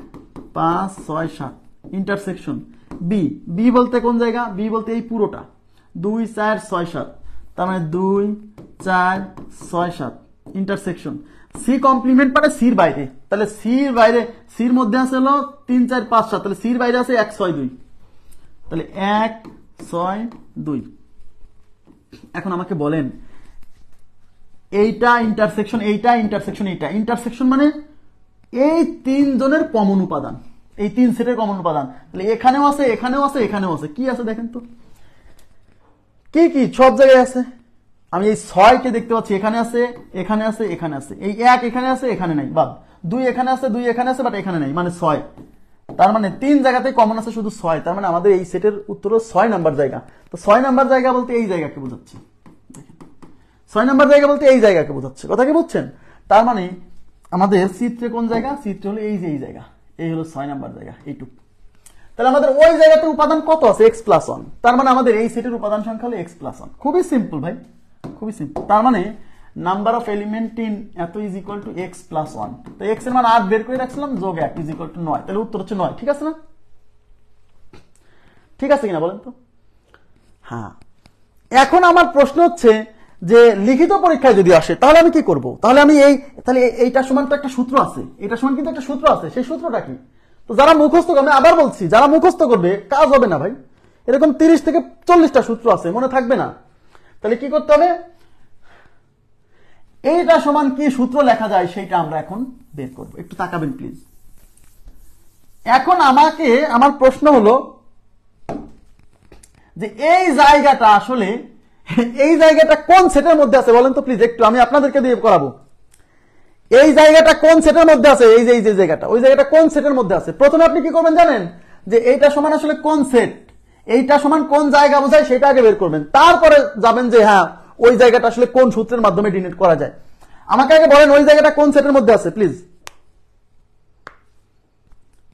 5 6 7 ইন্টারসেকশন বি, বি বলতে কোন জায়গা? বি বলতে এই পুরোটা 2 4 6 7, তার মানে 2 4 6 7 ইন্টারসেকশন সি কমপ্লিমেন্ট মানে সির বাইরে, তাহলে সির বাইরে, সির মধ্যে আছে হলো 3 4 5 7, তাহলে সির বাইরে আছে 1 6 2, তাহলে 1 6 2। এখন আমাকে বলেন এইটা ইন্টারসেকশন, এইটা ইন্টারসেকশন, এইটা ইন্টারসেকশন মানে এই তিনজনের কমন উপাদান, এই তিন সেটের কমন উপাদান। তাহলে এখানেও আছে, এখানেও আছে, এখানেও আছে। কি আছে দেখেন তো, কি কি সব জায়গায় আছে। আমি এই 6 কে দেখতে পাচ্ছি, এখানে আছে, এখানে আছে, এখানে আছে। এই 1 এখানে আছে, এখানে নাই, বাদ। 2 এখানে আছে, 2 এখানে আছে, বাট এখানে নাই, মানে 6। তার মানে 3 জায়গাতে কমন আছে শুধু 6। তার মানে আমাদের এই সেটের উত্তর 6 নাম্বার জায়গা। তো 6 নাম্বার জায়গা বলতে এই জায়গাকে বোঝাচ্ছে। 6 নাম্বার জায়গা বলতে এই জায়গাকে বোঝাচ্ছে। কথা কি বুঝছেন? তার মানে আমাদের চিত্রে কোন জায়গা? চিত্রে হলো এই যে এই জায়গা, এই হলো 6 নাম্বার জায়গা, এইটুকু। তাহলে আমাদের ওই জায়গাতে উপাদান কত আছে? x+1। তার মানে আমাদের এই সেটের উপাদান সংখ্যা হলো x+1। খুবই সিম্পল ভাই, খুবই সিম্পল। তার মানে নাম্বার অফ এলিমেন্ট ইন এত ইজ ইকুয়াল টু x+1। তো x এর মান 8 বের করে রাখছিলাম, যোগ 1 ইজ ইকুয়াল টু 9। তাহলে উত্তর হচ্ছে 9। ঠিক আছে না? ঠিক আছে কিনা বলেন তো? হ্যাঁ। এখন আমার প্রশ্ন হচ্ছে যে লিখিত পরীক্ষায় যদি আসে তাহলে আমি কি করব? তাহলে আমি তাহলে এইটা সমান তো একটা সূত্র আছে, এটা সমান কিন্তু একটা সূত্র আছে। সেই সূত্রটা কি? তো যারা মুখস্থ করবে, আমি আবার বলছি, যারা মুখস্থ করবে কাজ হবে না ভাই। এরকম 30 থেকে 40টা সূত্র আছে, মনে থাকবে না। তাহলে কি করতে হবে? এইটা সমান কি সূত্র লেখা যায় সেইটা আমরা এখন বের করব। একটু তাকাবেন প্লিজ। এখন আমাকে, আমার প্রশ্ন হলো যে এই জায়গাটা আসলে, এই জায়গাটা কোন সেটের মধ্যে আছে বলেন তো প্লিজ। একটু আমি আপনাদেরকে দিয়ে করাবো। এই জায়গাটা কোন সেটের মধ্যে আছে? এই যে জায়গাটা, ওই জায়গাটা কোন সেটের মধ্যে আছে? প্রথমে আপনি কি করবেন জানেন? যে এইটা সমান আসলে কোন সেট, এইটা সমান কোন জায়গা বোঝায় সেটা আগে বের করবেন। তারপরে যাবেন যে হ্যাঁ ওই জায়গাটা আসলে কোন সূত্রের মাধ্যমে ডিনোট করা যায়। আমাকে আগে বলেন ওই জায়গাটা কোন সেটের মধ্যে আছে প্লিজ।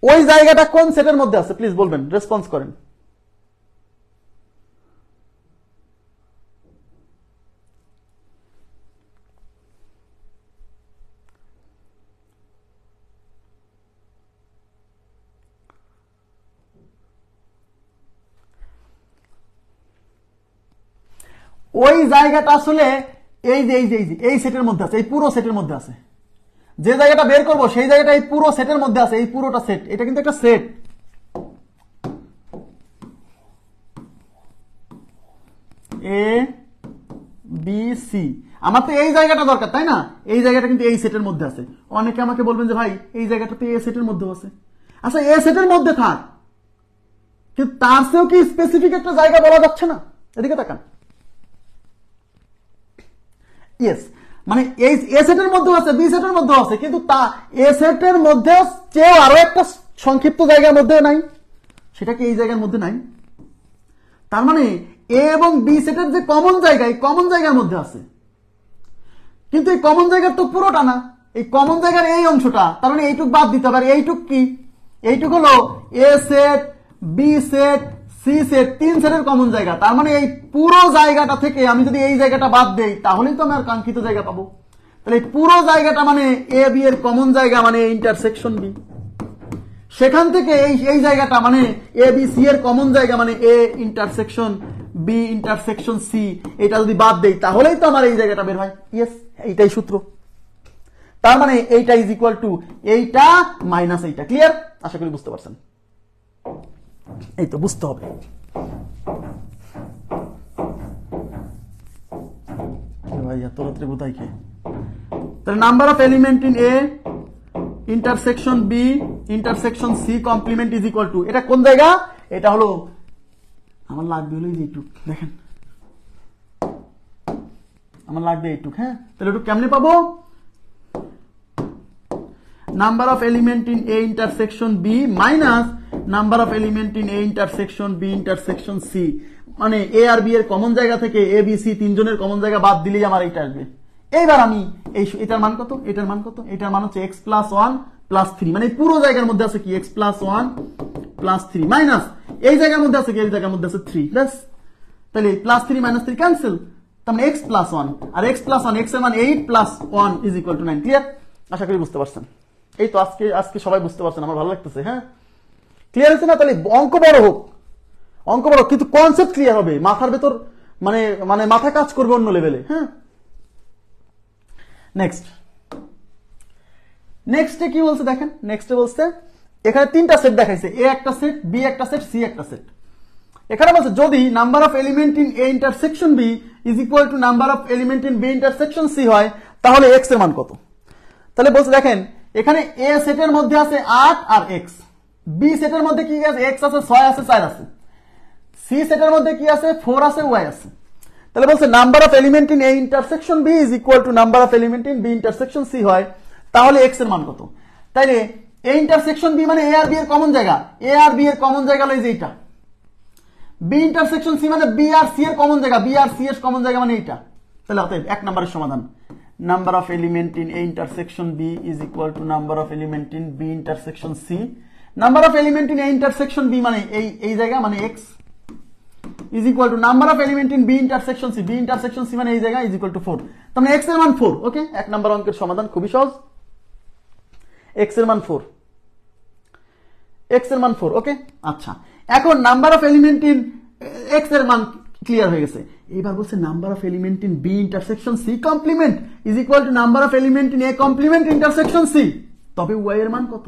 ওই জায়গাটা কোন সেটের মধ্যে আছে প্লিজ বলবেন, রেসপন্স করেন। ওই জায়গাটা আসলে এই সেটের মধ্যে আছে, এই পুরো সেটের মধ্যে আছে। যে জায়গাটা বের করব সেই জায়গাটা এই পুরো সেটের মধ্যে আছে, এই পুরোটা সেট। এটা কিন্তু একটা সেট। এ বি সি, আমার তো এই জায়গাটা দরকার তাই না? এই জায়গাটা কিন্তু এই সেটের মধ্যে আছে। অনেকে আমাকে বলবেন যে ভাই এই জায়গাটা তো এ সেটের মধ্যে আছে। আচ্ছা এ সেটের মধ্যে থাক, কিন্তু তার চেয়েও কি স্পেসিফিক একটা জায়গা বলা যাচ্ছে না? এদিকে তাকান। ইয়েস, মানে এই এ সেটের মধ্যে আছে, বি সেটের মধ্যে আছে, কিন্তু তা এ সেটের মধ্যে চেয়েও আরো একটা সংক্ষিপ্ত জায়গার মধ্যে নাই। সেটা কি এই জায়গার মধ্যে নাই? তার মানে এ এবং বি সেটের যে কমন জায়গা, এই কমন জায়গার মধ্যে আছে। কিন্তু এই কমন জায়গার তো পুরোটা না, এই কমন জায়গার এই অংশটা। তার মানে এইটুক বাদ দিতে হবে। এইটুক কি? এইটুক হলো A set, B set, C set, 3 সেটের কমন জায়গা। তার মানে এই পুরো জায়গাটা থেকে আমি যদি এই জায়গাটা বাদ দেই তাহলেই তো আমি আর কাঙ্ক্ষিত জায়গা পাবো। তাহলে এই পুরো জায়গাটা মানে এ বি এর কমন জায়গা, মানে ইন্টারসেকশন বি। সেখান থেকে এই জায়গাটা মানে এ বি সি এর কমন জায়গা, মানে A intersection B intersection C. এটা যদি বাদ দেই তাহলেই তো আমার এই জায়গাটা বের হয়। ইয়েস, এইটাই সূত্র। তার মানে এইটা ইজ ইকুয়াল টু এইটা মাইনাস এইটা। ক্লিয়ার? আশা করি বুঝতে পারছেন। এই তো বুঝতে হবে। ভাই এত রাত্রে কোথায় কে? তাহলে number of element in A intersection B intersection C complement is equal to, এটা কোন জায়গা? এটা হলো আমার লাগবে হলো এইটুক। দেখেন আমার লাগবে এইটুক। হ্যাঁ, তাহলে একটু কেমনে পাবো? Number of element in A intersection B minus number of element in A intersection B intersection C. মানে এ আর বি এর কমন জায়গা থেকে এ বি সি তিনজনের কমন জায়গা বাদ দিলেই আমার এইটা আসবে। এইবার আমি এটার মান কত? এটার মান কত? এটার মান হচ্ছে x+1 + 3। মানে পুরো জায়গার মধ্যে আছে কি? x+1 + 3 মাইনাস এই জায়গার মধ্যে আছে কি? এই জায়গার মধ্যে আছে 3। ব্যাস, তাহলে +3 - 3 ক্যান্সেল। তার মানে x+1 আর x+1, x এর মান 8 + 1 = 9। ক্লিয়ার? আশা করি বুঝতে পারছেন। এই তো আজকে সবাই বুঝতে পারছেন, আমার ভালো লাগতেছে। হ্যাঁ, ক্লিয়ার হচ্ছে না? তাহলে অঙ্ক বড় হোক, অঙ্ক বড় কিন্তু কনসেপ্ট ক্লিয়ার হবে, মাথার ভেতর মানে মাথা কাজ করবে অন্য লেভেলে। হ্যাঁ, নেক্সটে কি বলছে দেখেন। নেক্সটে বলছে এখানে 3টা সেট দেখাইছে, এ একটা সেট, বি একটা সেট, সি একটা সেট। এখানে বলছে যদি number of element in A intersection B is equal to number of element in B intersection C হয়, তাহলে এক্স এর মান কত? তাহলে বলছে দেখেন এখানে এ সেটের মধ্যে আছে 8 আর এক্স, বি সেটের মধ্যে কি আছে? এক্স আছে, 6 আছে, 4 আছে। সি সেটের মধ্যে কি আছে? 4 আছে, ওয়াই আছে। তাহলে বলছে number of element in A intersection B is equal to number of element in B intersection C হয়, তাহলে এক্স এর মান কত? তাইলে এ ইন্টারসেকশন বি মানে এ আর বি এর কমন জায়গা, এ আর বি এর কমন জায়গা হলো এই যে এইটা। বি ইন্টারসেকশন সি মানে বি আর সি এর কমন জায়গা, বি আর সি এর কমন জায়গা মানে এইটা। তাহলে অতএব 1 নম্বরের সমাধান, number of element in A intersection B is equal to number of element in B intersection C. Number of element in A intersection B মানে এই জায়গা মানে x is equal to number of element in B intersection C, B intersection C মানে এই জায়গা is equal to 4। তার মানে x এর মান 4। ওকে, 1 নম্বর অঙ্কের সমাধান খুবই সহজ, এক্স এর মান 4, এক্স এর মান 4। ওকে, আচ্ছা এখন number of element in x এর মান ক্লিয়ার হয়ে গেছে। এবার বলছে number of element in B intersection C complement is equal to number of element in A complement intersection C, তবে ওয়াই এর মান কত?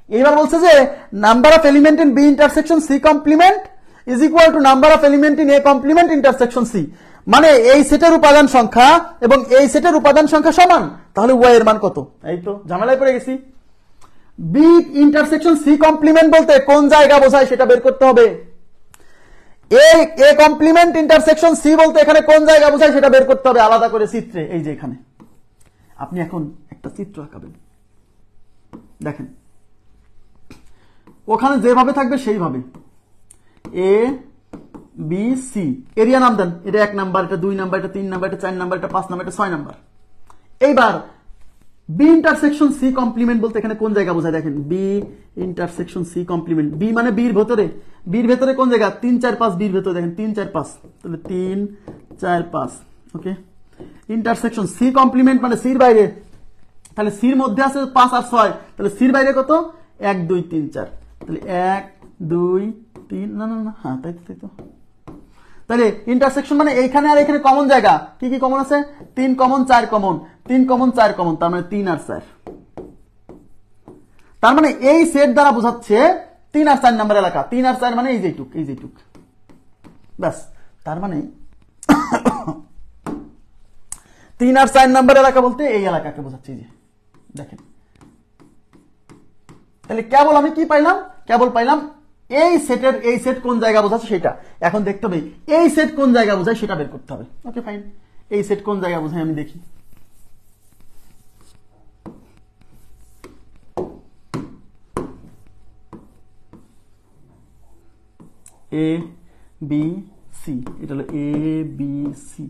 এবার বলছে যে number of element in B intersection C complement is equal to number of element in A complement intersection C, মানে এই সেটের উপাদান সংখ্যা এবং এই সেটের উপাদান সংখ্যা সমান, তাহলে ওয়াই এর মান কত? এই তো ঝামেলায় পড়ে গেছি। বি ইন্টারসেকশন সি কমপ্লিমেন্ট বলতে কোন জায়গা বোঝায় সেটা বের করতে হবে। এ কমপ্লিমেন্ট ইন্টারসেকশন সি বলতে এখানে কোন জায়গা বোঝায় সেটা বের করতে হবে আলাদা করে চিত্রে। এই যে এখানে আপনি এখন একটা চিত্র আঁকাবেন, দেখেন ওখানে যেভাবে থাকবে সেইভাবে এ বি সি, এরিয়া নাম দেন, এটা 1 নাম্বার, এটা 2 নাম্বার, এটা 3 নাম্বার, এটা 4 নাম্বার, এটা 5 নাম্বার, এটা 6 নাম্বার। এইবার বি ইন্টারসেকশন সি কমপ্লিমেন্ট বলতে এখানে কোন জায়গা বোঝায়? দেখেন B intersection C complement, B মানে বির ভেতরে, বির ভেতরে কোন জায়গা? 3 4 5, বির ভেতরে দেখেন 3 4 5, তাহলে 3 4 5। ওকে, ইন্টারসেকশন সি কমপ্লিমেন্ট মানে সির বাইরে, তাহলে সির মধ্যে আছে 5 আর 6, তাহলে সির বাইরে কত? 1 2 3 4, তাহলে 1 2 3, না না না, হ্যাঁ তাই তো। তাহলে ইন্টারসেকশন মানে এইখানে আর এখানে কমন জায়গা, কি কি কমন আছে? 3 কমন 4 কমন, 3 কমন 4 কমন, তার মানে 3 আর 4। তার মানে এই সেট দ্বারা বোঝাচ্ছে 3 আর 4 নাম্বার এলাকা, 3 আর 4 মানে এই যেটুক, এই যেটুক, ব্যাস। তার মানে 3 আর 4 নাম্বার এলাকা বলতে এই এলাকাকে বোঝাচ্ছে। যে দেখেন, তাহলে কেবল আমি কি পাইলাম? কেবল পাইলাম এই সেটের এই সেট কোন জায়গা বোঝাচ্ছে সেটা। এখন দেখতে হবে এই সেট কোন জায়গা বোঝায় সেটা বের করতে হবে। ওকে ফাইন, এই সেট কোন জায়গা বোঝায় আমি দেখি। এ বি সি, এটা হলো এ বি সি,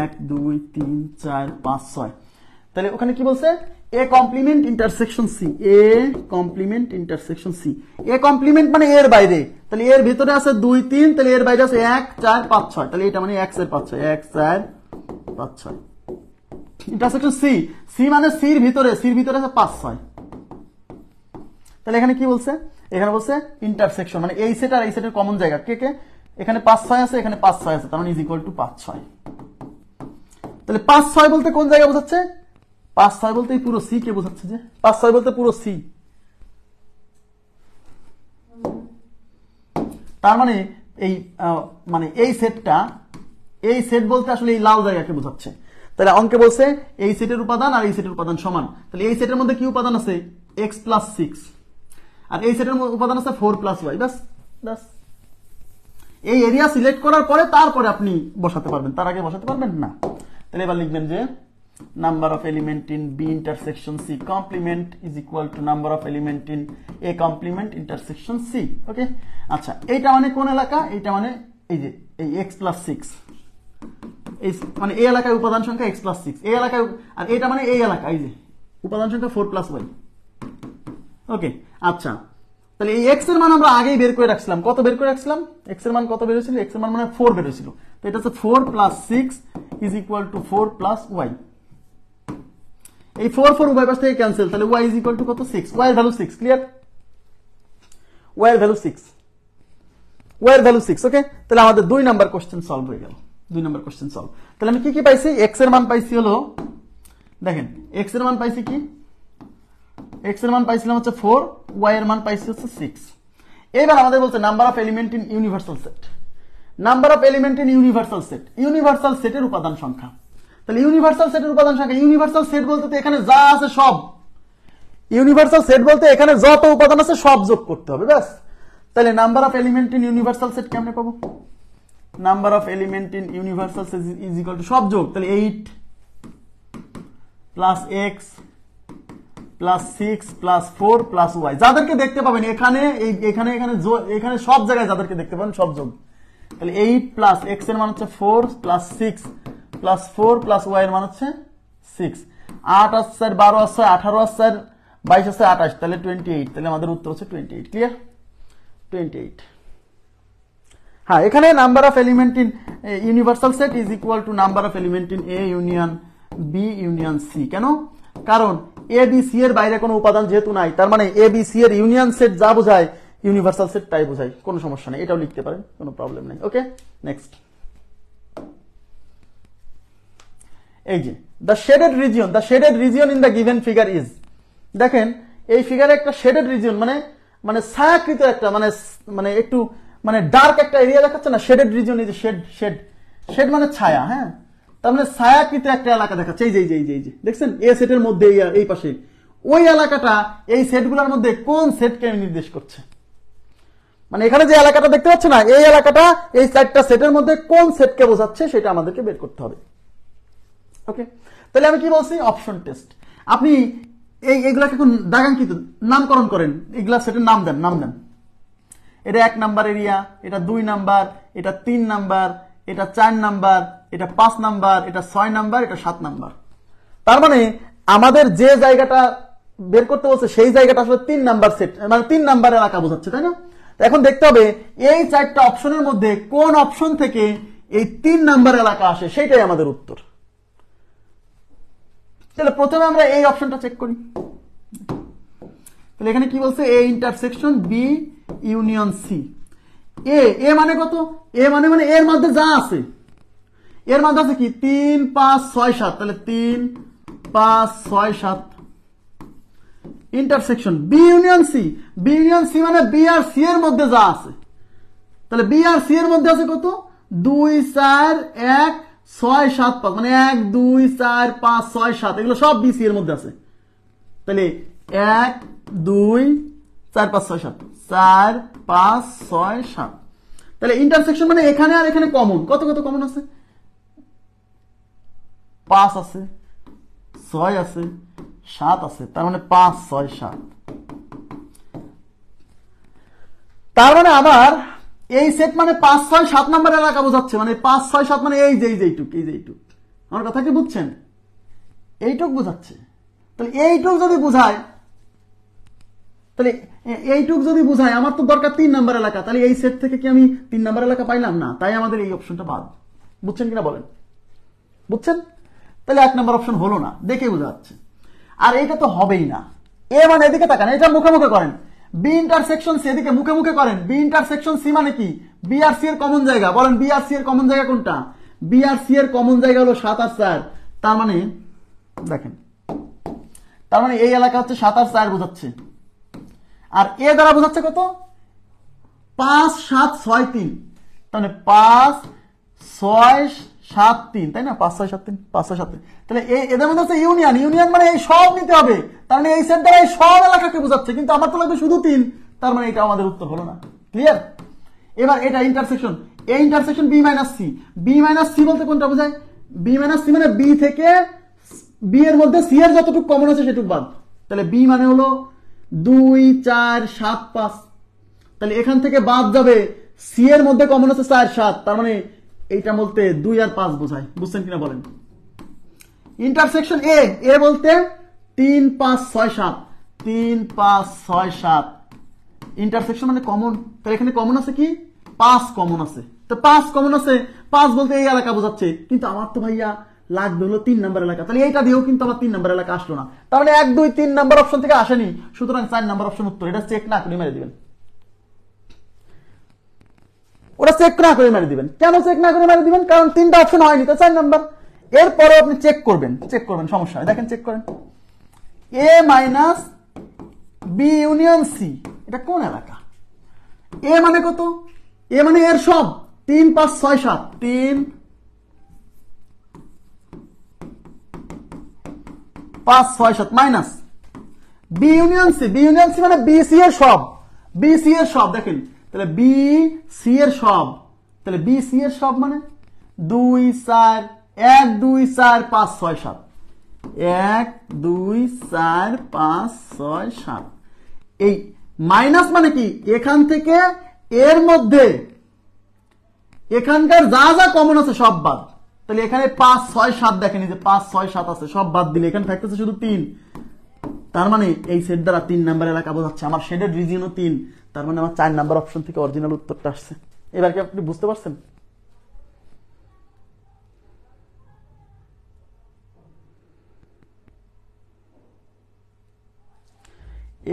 1 2 3 4 5 6। তাহলে ওখানে কি বলছে? A complement intersection C, A complement intersection C. A complement মানে এর বাইরে, তাহলে এর ভিতরে আছে 2 3, তাহলে এর বাইরে আছে 1 4 5 6, তাহলে এটা মানে 1 4 5 6, 1 4 5 6। ইন্টারসেকশন সি, সি মানে সির ভিতরে, সির ভিতরে আছে 5 6। তাহলে এখানে কি বলছে? এখানে বলছে ইন্টারসেকশন মানে এই সেট আর এই সেটের কমন জায়গা কে কে? এখানে 5 6 আছে, এখানে 5 6 আছে, তার মানে ইজ ইকুয়াল টু 5 6। তাহলে 5 6 বলতে কোন জায়গা বোঝাচ্ছে? 5 6 বলতে এই পুরো সি কে বোঝাচ্ছে। যে 5 6 বলতে পুরো সি, তার মানে এই সেটটা, এই সেট বলতে আসলে এই লাল জায়গাকে বোঝাচ্ছে। তাহলে অঙ্কে বলছে এই সেটের উপাদান আর এই সেটের উপাদান সমান, তাহলে এই সেটের মধ্যে কি উপাদান আছে? x প্লাস 6, আর এই সেটের উপাদান আছে 4 প্লাস ওয়াই। ব্যাস ব্যাস, এই এরিয়া সিলেক্ট করার পরে তারপরে আপনি বসাতে পারবেন, তার আগে বসাতে পারবেন না। তাহলে এবার লিখবেন যে number of element in B intersection C complement is equal to number of element in A complement intersection C. Okay, আচ্ছা এইটা মানে কোন এলাকা? এইটা মানে এই যে এই x প্লাস 6, এই মানে এই এলাকায় উপাদান সংখ্যা x প্লাস 6 এই এলাকায়, আর এটা মানে এই এলাকা, এই যে উপাদান সংখ্যা 4 প্লাস ওয়াই। ওকে, আচ্ছা তাহলে এই x এর মান আমরা আগেই বের করে রাখছিলাম। কত বের করে রাখছিলাম? x এর মান কত বের হয়েছিল? x এর মান মানে 4 বের হয়েছিল। তো এটা হচ্ছে 4 plus 6 is equal to 4 plus y. এই 4 4 উভয় পাশ থেকে ক্যান্সেল, তাহলে y ইজ ইকুয়াল টু কত? 6। y এর ভ্যালু 6, ক্লিয়ার? y এর ভ্যালু 6, y এর ভ্যালু 6। ওকে, তাহলে আমাদের 2 নাম্বার কোশ্চেন সলভ হয়ে গেল। 2 নাম্বার কোশ্চেন সলভ। তাহলে আমি কি কি পাইছি? x এর মান পাইছি হলো, দেখেন x এর মান পাইছি কি? x এর মান পাইছিলাম হচ্ছে 4, y এর মান পাইছি হচ্ছে 6। এবার আমাদের বলছে number of element in universal set. Number of element in universal set, universal সেটের উপাদান সংখ্যা। তাহলে ইউনিভার্সাল সেটের উপাদান সংখ্যা, ইউনিভার্সাল সেট বলতে তো এখানে যা আছে সব, ইউনিভার্সাল সেট বলতে এখানে যত উপাদান আছে সব যোগ করতে হবে, ব্যাস। তাহলে number of element in universal set কেমনে পাবো? Number of element in universal set is equal to সব যোগ, তাহলে 8 plus x plus 6 plus 4 plus y, যাদেরকে দেখতে পাবেন এখানে এখানে এখানে সব জায়গায় যাদেরকে দেখতে পাবেন সব যোগ। তাহলে 8 প্লাস এক্স এর মান হচ্ছে 4 প্লাস 6 প্লাস 4 প্লাস ওয়াই এর মান হচ্ছে 6, 8 আর 12 আর 18 আর 22 আছে 28, তাহলে 28। তাহলে আমাদের উত্তর হচ্ছে 28। ক্লিয়ার? 28। হ্যাঁ, এখানে number of element in universal set is equal to number of element in A union B union C. কেন? কারণ এ বি সি এর বাইরে কোনো উপাদান যেহেতু নাই, তার মানে এ বি সি এর ইউনিয়ন সেট যা বোঝায় ইউনিভার্সাল সেট তাই বোঝায়, কোনো সমস্যা নেই, এটাও লিখতে পারেন, কোনো প্রবলেম নেই। ওকে, নেক্সট। এই যে the shaded region in the given figure is, দেখেন এই ফিগারে একটা শেডেড রিজিয়ন মানে ছায়াকৃত একটা মানে একটু ডার্ক একটা এরিয়া দেখাচ্ছে না, শেডেড রিজিয়ন। এই যে শেড মানে ছায়া, হ্যাঁ, তার মানে ছায়াকৃত একটা এলাকা দেখাচ্ছে। এই যে দেখছেন এ সেটের মধ্যে এই পাশে ওই এলাকাটা এই সেটগুলোর মধ্যে কোন সেটকে নির্দেশ করছে? মানে এখানে যে এলাকাটা দেখতে পাচ্ছ না, এই এলাকাটা এই চারটা সেটের মধ্যে কোন সেটকে বোঝাচ্ছে সেটা আমাদেরকে বের করতে হবে। ওকে, তাহলে আমি কি বলছি? Option test. আপনি এইগুলাকে এখন দাগাঙ্কিত নামকরণ করেন, এগুলা সেটের নাম দেন। এটা 1 নাম্বার এরিয়া, এটা 2 নাম্বার, এটা 3 নাম্বার, এটা 4 নাম্বার, এটা 5 নাম্বার, এটা 6 নাম্বার, এটা 7 নাম্বার। তার মানে আমাদের যে জায়গাটা বের করতে বলছে সেই জায়গাটা আসলে 3 নাম্বার সেট, মানে 3 নাম্বার এলাকা বোঝাচ্ছে, তাই না? এখন দেখতে হবে এই 4টা অপশনের মধ্যে কোন অপশন থেকে এই 3 নাম্বার এলাকা আসে, সেটাই আমাদের উত্তর। তাহলে প্রথমে আমরা এই অপশনটা চেক করি। তাহলে এখানে কি বলছে? A intersection B union C. A মানে কত? এ মানে এর মধ্যে যা আছে, এর মধ্যে আছে কি 3 5 6 7, তাহলে 3 5 6 7 ইন্টারসেকশন বি ইউনিয়ন সি মানে বি আর সি এর মধ্যে যা আছে। তাহলে বি আর সি এর মধ্যে আছে কত? 2 4 1 6 7 5, মানে 1 2 4 5 6 7, এগুলো সব বি সি এর মধ্যে আছে। তাহলে 1 2 4 5 6 7, 4 5 6 7। তাহলে ইন্টারসেকশন মানে এখানে আর এখানে কমন, কত কমন আছে? 5 আছে, 6 আছে, 7 আছে, তার মানে 5 6 7। তার মানে আমার এই সেট মানে 5 6 7 নাম্বার এলাকা বোঝাচ্ছে, মানে 5 6 7 মানে এই যে এইটুক। আমার কথা কি বুঝছেন? এইটুক বোঝাচ্ছে। তাহলে এইটুক যদি বোঝায়, আমার তো দরকার 3 নাম্বার এলাকা, তাহলে এই সেট থেকে কি আমি 3 নাম্বার এলাকা পাইলাম না? তাই আমাদের এই অপশনটা বাদ। বুঝছেন কিনা বলেন? বুঝছেন? তাহলে 1 নাম্বার অপশন হলো না, দেখে বোঝা যাচ্ছে। আর এইটা তো হবেই না। এ মানে এদিকে তাকান, এটা মুখে করেন। বি ইন্টারসেকশন সি এদিকে মুখে করেন। বি ইন্টারসেকশন সি মানে কি? বি আর সি এর কমন জায়গা, বলেন বি আর সি এর কমন জায়গা কোনটা? বি আর সি এর কমন জায়গা হলো 7 আর 4। তার মানে দেখেন, তার মানে এই এলাকা হচ্ছে 7 আর 4 বোঝাচ্ছে। আর এ দ্বারা বোঝাচ্ছে কত? 5 7 6 3, তাহলে 5 6 7 3, তাই না? 5 6 7 3, 5 6 7 3। তাহলে এদের মধ্যে হচ্ছে ইউনিয়ন মানে এই সব নিতে হবে। তার মানে এই সেট দ্বারা এই সব এলাকাকে বোঝাচ্ছে, কিন্তু আমার তো লাগবে শুধু 3। তার মানে এটা আমাদের উত্তর হলো না। ক্লিয়ার? এবার এটা intersection, A intersection B minus C. B minus C বলতে কোনটা বোঝায়? বি মাইনাস সি মানে বি থেকে বি এর মধ্যে সি এর যতটুকু কমন আছে সেটুকু বাদ। তাহলে বি মানে হলো 2 4 7 5। তাহলে এখান থেকে বাদ যাবে সি এর মধ্যে কমন আছে 4 7, তার মানে এইটা বলতে 2 আর 5 বোঝায়। বুঝছেন কিনা বলেন? ইন্টারসেকশন এ বলতে 3 5 6 7, 3 5 6 7 ইন্টারসেকশন মানে কমন। তাহলে এখানে কমন আছে কি? 5 কমন আছে। তো 5 কমন আছে, 5 বলতে এই এলাকা বোঝাচ্ছে, কিন্তু আমার তো ভাইয়া লাগবে হলো 3 নাম্বার এলাকা। তাহলে এইটা দিয়েও কিন্তু আমার 3 নাম্বার এলাকা আসলো না। তার মানে 1 2 3 নাম্বার অপশন থেকে আসেনি, সুতরাং 4 নাম্বার অপশন উত্তর। এটা চেক না করে মেরে দিবেন। ওটা চেক না করে মেরে দিবেন। কেন চেক না করে মেরে দিবেন? কারণ 3টা অপশন হয়নি, তো 4 নাম্বার। এরপরে আপনি চেক করবেন, সমস্যা হয়। দেখেন চেক করেন, এ মাইনাস বি ইউনিয়ন সি, এটা কোন এলাকা? এ মানে কত? এ মানে এর সব 3 5 6 7 3 5 6 7 minus B union C. B union C মানে বি সি এর সব, বি সি এর সব দেখেন, তাহলে বি সি এর সব, তাহলে বি সি এর সব মানে 2 4 1 2 4 5 6 7 1 2 4 5 6 7। এই মাইনাস মানে কি এখান থেকে এর মধ্যে এখানকার যা যা কমন আছে সব বাদ, তাহলে এখানে 5 6 7 দেখেন, এই যে 5 6 7 আছে সব বাদ দিলে এখানে থাকতেছে শুধু 3। তার মানে এই সেট দ্বারা 3 নাম্বার এলাকা বোঝাচ্ছে, আমার শেডেড রিজিয়নও 3, তার মানে আমার 4 নাম্বার অপশন থেকে অরিজিনাল উত্তরটা আসছে। এবার কি আপনি বুঝতে পারছেন?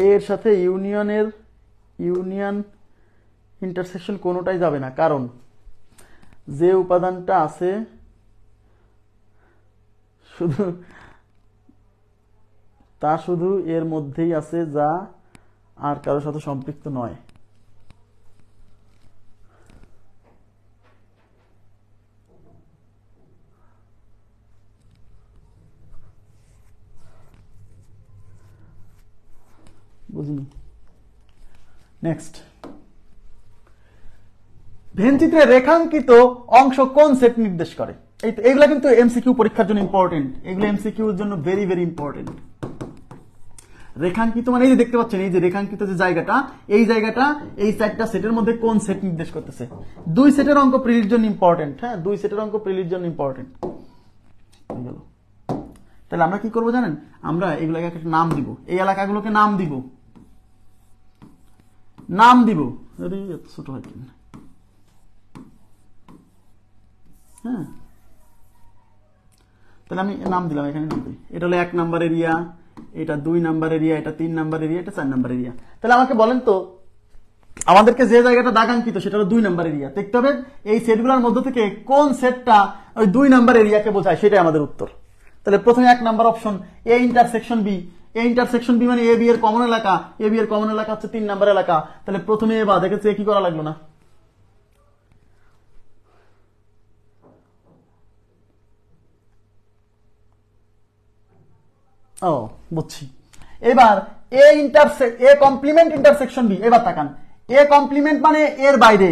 এর সাথে ইউনিয়ন ইন্টারসেকশন কোনোটাই যাবে না, কারণ যে উপাদানটা আছে শুধু তা শুধু এর মধ্যেই আছে, যা আর কারোর সাথে সম্পৃক্ত নয়। বুঝিনি। নেক্সট, ভেনচিত্রে রেখাঙ্কিত অংশ কোন সেট নির্দেশ করে? এইগুলা কিন্তু এমসিকিউ পরীক্ষার জন্য ইম্পর্টেন্ট, এগুলো এমসিকিউ এর জন্য ভেরি ভেরি ইম্পর্টেন্ট। রেখাঙ্কিত মানে এই যে দেখতে পাচ্ছেন, এই যে রেখাঙ্কিত যে জায়গাটা, এই জায়গাটা এই চারটা সেটের মধ্যে কোন সেট নির্দেশ করতেছে। 2 সেটের অঙ্ক প্রিলির জন্য ইম্পর্টেন্ট। হ্যাঁ, 2 সেটের অঙ্ক প্রিলির জন্য ইম্পর্টেন্ট। তাহলে আমরা কি করব জানেন? আমরা এগুলোকে একটা নাম দিব, এই এলাকাগুলোকে নাম দিব, নাম দিব। আরে এত ছোট হয় কেন? হ্যাঁ, তাহলে আমি নাম দিলাম, এখানে নাম দিই। এটা হলো 1 নাম্বার এরিয়া, এটা 2 নাম্বার এরিয়া, এটা 3 নাম্বার এরিয়া, এটা 4 নাম্বার এরিয়া। তাহলে আমাকে বলেন তো, আমাদেরকে যে জায়গাটা দাগাঙ্কিত সেটা হলো 2 নাম্বার এরিয়া। দেখতে হবে এই সেটগুলোর মধ্যে থেকে কোন সেটটা ওই 2 নাম্বার এরিয়াকে বোঝায়, সেটাই আমাদের উত্তর। তাহলে প্রথমে 1 number option A intersection B. A intersection B মানে এ বি এর কমন এলাকা, এ বি এর কমন এলাকা হচ্ছে 3 নাম্বার এলাকা। তাহলে প্রথমে এ বা দেখেছে কি করা লাগলো না? ও বুঝছি। এবার এ কমপ্লিমেন্ট ইন্টারসেকশন বি। এবার তাকান, এ কমপ্লিমেন্ট মানে এর বাইরে,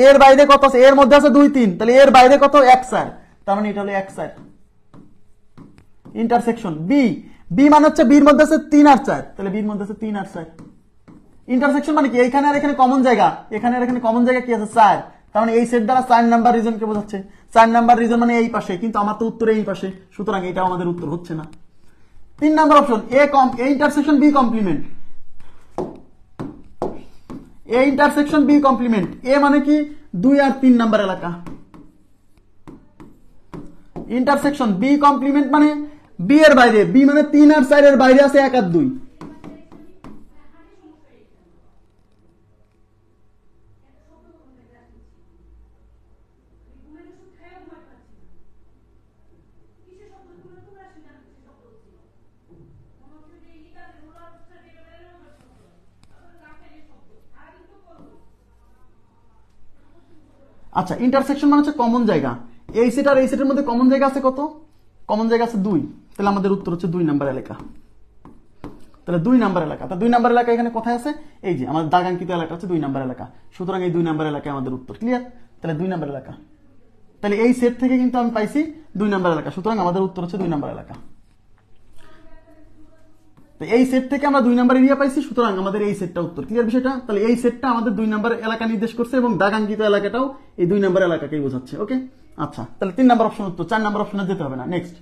এর বাইরে কত আছে? এর মধ্যে আছে 2 3, তাহলে এর বাইরে কত? 1 4, তার মানে এটা হলো 1 4 ইন্টারসেকশন বি। বি মানে হচ্ছে বির মধ্যে আছে 3 আর 4, তাহলে বির মধ্যে আছে 3 আর 4। ইন্টারসেকশন মানে কি এইখানে আর এখানে কমন জায়গা, এখানে আর এখানে কমন জায়গা কি আছে? 4। তার মানে এই সেট দ্বারা 4 নাম্বার রিজনকে বোঝাচ্ছে। 4 নাম্বার রিজন মানে এই পাশে, কিন্তু আমার তো উত্তর এই পাশে, সুতরাং এটাও আমাদের উত্তর হচ্ছে না। 3 number option A intersection B complement. A intersection B complement, A মানে কি 2 আর 3 নাম্বার এলাকা। ইন্টারসেকশন বি কমপ্লিমেন্ট মানে বি এর বাইরে, বি মানে 3 আর 4 এর বাইরে আছে 1 আর 2। আচ্ছা, ইন্টারসেকশন মানে হচ্ছে কমন জায়গা। এই সেট আর এই সেটের মধ্যে কমন জায়গা আছে কত? কমন জায়গা আছে 2, তাহলে আমাদের উত্তর হচ্ছে 2 নাম্বার এলাকা। তাহলে 2 নাম্বার এলাকা, তা 2 নাম্বার এলাকা এখানে কোথায় আছে? এই যে আমাদের দাগাঙ্কিত এলাকা হচ্ছে 2 নাম্বার এলাকা, সুতরাং এই 2 নাম্বার এলাকায় আমাদের উত্তর। ক্লিয়ার? তাহলে 2 নাম্বার এলাকা, তাহলে এই সেট থেকে কিন্তু আমি পাইছি 2 নাম্বার এলাকা, সুতরাং আমাদের উত্তর হচ্ছে 2 নাম্বার এলাকা। তো এই সেট থেকে আমরা 2 নাম্বার এরিয়া পাইছি, সুতরাং আমাদের এই সেটটা উত্তর। ক্লিয়ার বিষয়টা? তাহলে এই সেটটা আমাদের 2 নাম্বার এলাকা নির্দেশ করছে এবং দাগাঙ্কিত এলাকাটাও এই 2 নাম্বার এলাকাকেই বোঝাচ্ছে। ওকে, আচ্ছা, তাহলে 3 নাম্বার অপশন উত্তর, 4 নাম্বার অপশনে যেতে হবে না। নেক্সট,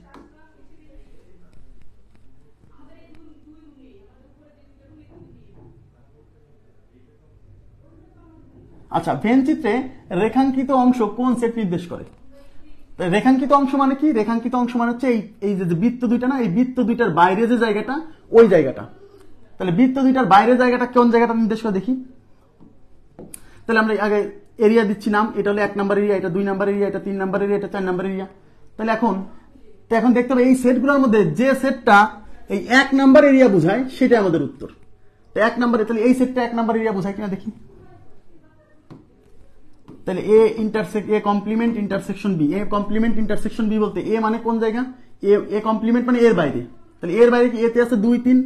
আচ্ছা, ভেন চিত্রে রেখাঙ্কিত অংশ কোন সেট নির্দেশ করে? রেখাঙ্কিত অংশ মানে কি? রেখাঙ্কিত অংশ মানে হচ্ছে এই যে বৃত্ত দুইটা না, এই বৃত্ত দুইটার বাইরে যে জায়গাটা, ওই জায়গাটা। তাহলে বৃত্ত দুইটার বাইরে জায়গাটা কোন জায়গাটা নির্দেশ করে দেখি। তাহলে আমরা আগে এরিয়া দিচ্ছি নাম, এটা হলো 1 নাম্বার এরিয়া, এটা 2 নাম্বার এরিয়া, এটা 3 নাম্বার এরিয়া, এটা 4 নাম্বার এরিয়া। তাহলে এখন দেখতে হবে এই সেটগুলোর মধ্যে যে সেটটা এই 1 নাম্বার এরিয়া বোঝায় সেটা আমাদের উত্তর। তো 1 নাম্বার, তাহলে এই সেটটা 1 নাম্বার এরিয়া বোঝায় কিনা দেখি। তাহলে A complement intersection B, A complement intersection B বলতে এ মানে কোন জায়গা, এ কমপ্লিমেন্ট মানে এর বাইরে, তাহলে এর বাইরে কি এতে আছে 2 3,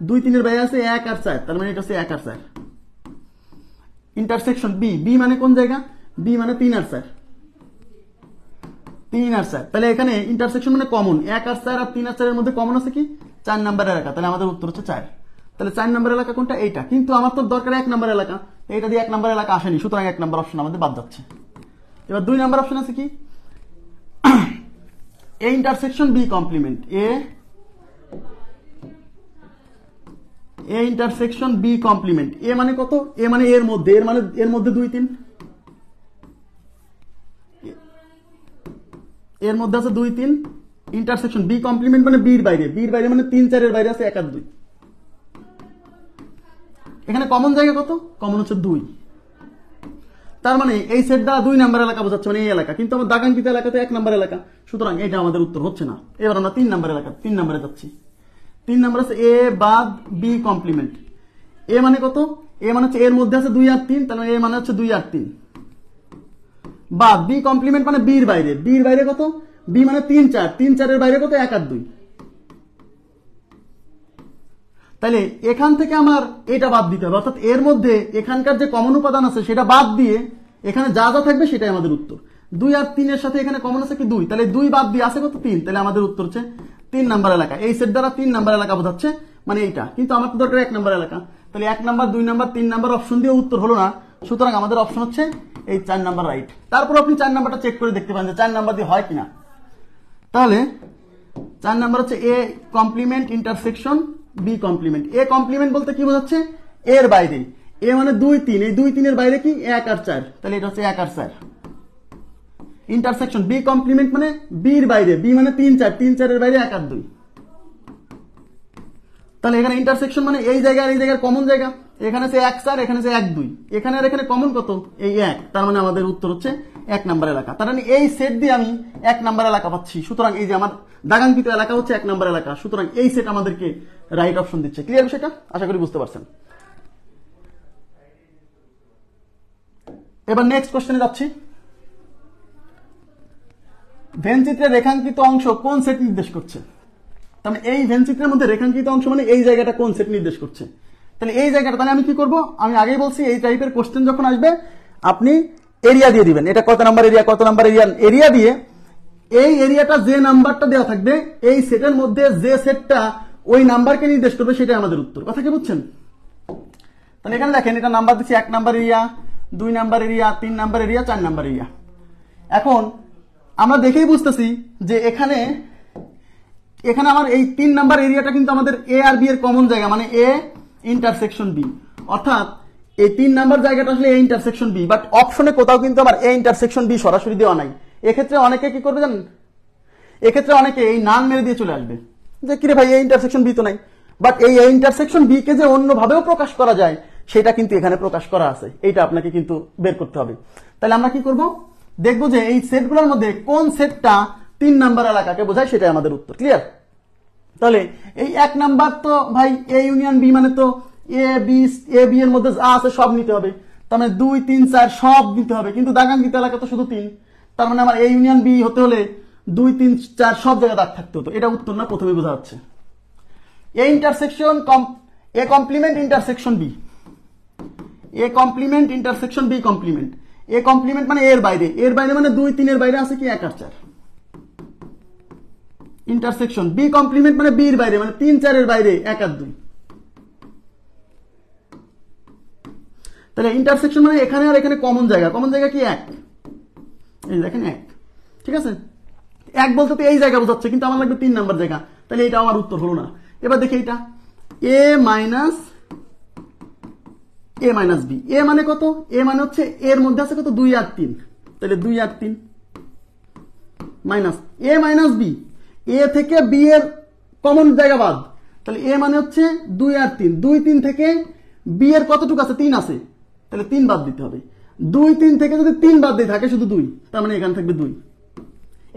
2 3 এর বাইরে আছে 1 আর 4, তার মানে এটা হচ্ছে 1 আর 4। ইন্টারসেকশন বি, বি মানে কোন জায়গা, বি মানে 3 আর 4, 3 আর 4, তাহলে এখানে ইন্টারসেকশন মানে কমন, 1 আর 4 আর 3 আর 4 এর মধ্যে কমন আছে কি 4 নাম্বার এলাকা, তাহলে আমাদের উত্তর হচ্ছে 4। তাহলে 4 নাম্বার এলাকা কোনটা, এইটা, কিন্তু আমার তো দরকার 1 নাম্বার এলাকা, এইটা দিয়ে 1 নাম্বার এলাকা আসেনি, সুতরাং 1 নাম্বার অপশন আমাদের বাদ যাচ্ছে। এবার 2 নাম্বার অপশন আছে কি, A intersection B complement, A intersection B complement, A মানে কত, এ মানে এর মধ্যে, এর মধ্যে 2 3, এর মধ্যে আছে 2 3, ইন্টারসেকশন বি কমপ্লিমেন্ট মানে বির বাইরে, মানে 3 4 এর বাইরে আছে 1 আর 2, এখানে কমন জায়গা কত, কমন হচ্ছে 2, তার মানে এই সেট দ্বারা 2 নাম্বার এলাকা বোঝাচ্ছে, মানে এই এলাকা, কিন্তু আমার দাগাঙ্কিত এলাকাতে 1 নাম্বার এলাকা, সুতরাং এটা আমাদের উত্তর হচ্ছে না। এবার আমরা 3 নাম্বার এলাকা, 3 নাম্বারে যাচ্ছি। 3 নাম্বার আছে এ বাদ বি কমপ্লিমেন্ট, এ মানে কত, এ মানে হচ্ছে এর মধ্যে আছে 2 আর 3, তাহলে এ মানে হচ্ছে 2 আর 3, বাদ বি কমপ্লিমেন্ট মানে বির বাইরে কত, বি মানে 3 4, 3 4 এর বাইরে কত 1 আর 2, তাহলে এখান থেকে আমার এটা বাদ দিতে হবে, অর্থাৎ এর মধ্যে এখানকার যে কমন উপাদান আছে সেটা বাদ দিয়ে এখানে যা যা থাকবে সেটাই আমাদের উত্তর। 2 আর 3 এর সাথে এখানে কমন আছে কি 2, তাহলে 2 বাদ দিয়ে আছে কত 3, তাহলে আমাদের উত্তর হচ্ছে 3 নাম্বার এলাকা। এই সেট দ্বারা 3 নাম্বার এলাকা বোঝাচ্ছে, মানে এইটা, কিন্তু আমার তো দরকার 1 নাম্বার এলাকা, তাহলে 1 নাম্বার 2 নাম্বার 3 নাম্বার অপশন দিয়ে উত্তর হলো না, সুতরাং আমাদের অপশন হচ্ছে এই 4 নাম্বার রাইট। তারপর আপনি 4 নাম্বারটা চেক করে দেখতে পান যে 4 নাম্বার দিয়ে হয় কিনা। তাহলে 4 নাম্বার হচ্ছে A complement intersection B complement, A complement বলতে কি বোঝাচ্ছে, এর বাইরে, এ মানে 2 3, এই 2 3 এর বাইরে কি 1 আর 4, তাহলে এটা হচ্ছে 1 আর 4। ইন্টারসেকশন বি কমপ্লিমেন্ট মানে বির বাইরে, বি মানে 3 4, 3 4 এর বাইরে 1 আর 2, তাহলে এখানে ইন্টারসেকশন মানে এই জায়গার কমন জায়গা, এখানে আছে 1 4, এখানে আছে 1 2, এখানে আর এখানে কমন কত এই 1, তার মানে আমাদের উত্তর হচ্ছে 1 নাম্বার এলাকা। তার মানে এই সেট দিয়ে আমি 1 নাম্বার এলাকা পাচ্ছি, সুতরাং এই যে আমার দাগাঙ্কিত এলাকা হচ্ছে 1 নাম্বার এলাকা, সুতরাং এই সেট আমাদেরকে রাইট অপশন দিচ্ছে। ক্লিয়ার বিষয়টা, আশা করি বুঝতে পারছেন। এবার নেক্সট কোশ্চেনে যাচ্ছি। ভেনচিত্রের রেখাঙ্কিত অংশ কোন সেট নির্দেশ করছে, তাহলে এই ভেনচিত্রের মধ্যে রেখাঙ্কিত অংশ মানে এই জায়গাটা কোন সেট নির্দেশ করছে, তাহলে এই জায়গাটা, তাহলে আমি কি করব, আমি আগেই বলছি এই টাইপের কোশ্চেন যখন আসবে আপনি এরিয়া দিয়ে দিবেন, এটা কত নাম্বার এরিয়া, কত নাম্বার এরিয়া দিয়ে এই এরিয়াটা যে নাম্বারটা দেওয়া থাকবে এই সেটের মধ্যে যে সেটটা ওই নাম্বারকে নির্দেশ করবে সেটাই আমাদের উত্তর। কথা কি বুঝছেন? তাহলে এখানে দেখেন এটা নাম্বার দিচ্ছি 1 number area, 2 number area, 3 number area, 4 number area. এখন আমরা দেখেই বুঝতেছি যে এখানে আমার এই 3 নাম্বার এরিয়াটা কিন্তু আমাদের এ আর বি এর কমন জায়গা, মানে এ ইন্টারসেকশন বি, অর্থাৎ এই 3 নাম্বার জায়গাটা আসলে এ ইন্টারসেকশন বি, বাট অপশনে কোথাও কিন্তু আমার এ ইন্টারসেকশন বি সরাসরি দেওয়া নাই। এক্ষেত্রে অনেকে কি করবে জানেন, এক্ষেত্রে অনেকে এই নান মেরে দিয়ে চলে আসবে যে কিরে ভাই এ ইন্টারসেকশন বি তো নাই, বাট এই ইন্টারসেকশন বি কে যে অন্যভাবেও প্রকাশ করা যায় সেটা কিন্তু এখানে প্রকাশ করা আছে, এইটা আপনাকে কিন্তু বের করতে হবে। তাহলে আমরা কি করব, দেখবো যে এই সেটগুলোর মধ্যে কোন সেটটা 3 নাম্বার এলাকাকে বোঝায়, সেটাই আমাদের উত্তর। ক্লিয়ার? তাহলে এই 1 নাম্বার তো ভাই এ ইউনিয়ন বি মানে তো এ বি এর মধ্যে যা আছে সব নিতে হবে, তার মানে 2 3 4 সব নিতে হবে, কিন্তু দাগাঙ্কিত এলাকা তো শুধু 3, তার মানে আমার এ ইউনিয়ন বি হতে হলে 2 3 4 সব জায়গায় দাগ থাকতে হতো, এটা উত্তর না, প্রথমে বোঝা যাচ্ছে। A intersection A complement intersection B, A complement intersection B complement, A complement মানে এর বাইরে মানে 2 3 এর বাইরে আছে কি 1 আর 4, ইন্টারসেকশন বি কমপ্লিমেন্ট মানে বির বাইরে মানে 3 4 এর বাইরে 1 আর 2, তাহলে ইন্টারসেকশন মানে এখানে আর এখানে কমন জায়গা কি 1, এই দেখেন 1, ঠিক আছে, 1 বলতে তো এই জায়গা বোঝাচ্ছে, কিন্তু আমার লাগবে 3 নাম্বার জায়গা, তাহলে এটা আমার উত্তর হলো না। এবার দেখি এটা এ মাইনাস বি, এ মানে কত, এ মানে হচ্ছে এর মধ্যে আছে কত 2 আর 3, তাহলে 2 আর 3 মাইনাস এ মাইনাস বি, এ থেকে বি এর কমন জায়গা বাদ, তাহলে এ মানে হচ্ছে 2 আর 3, 2 3 থেকে বি এর কতটুকু আছে 3 আছে, তাহলে 3 বাদ দিতে হবে, 2 3 থেকে যদি 3 বাদ দিয়ে থাকে শুধু 2, তার মানে এখানে থাকবে 2,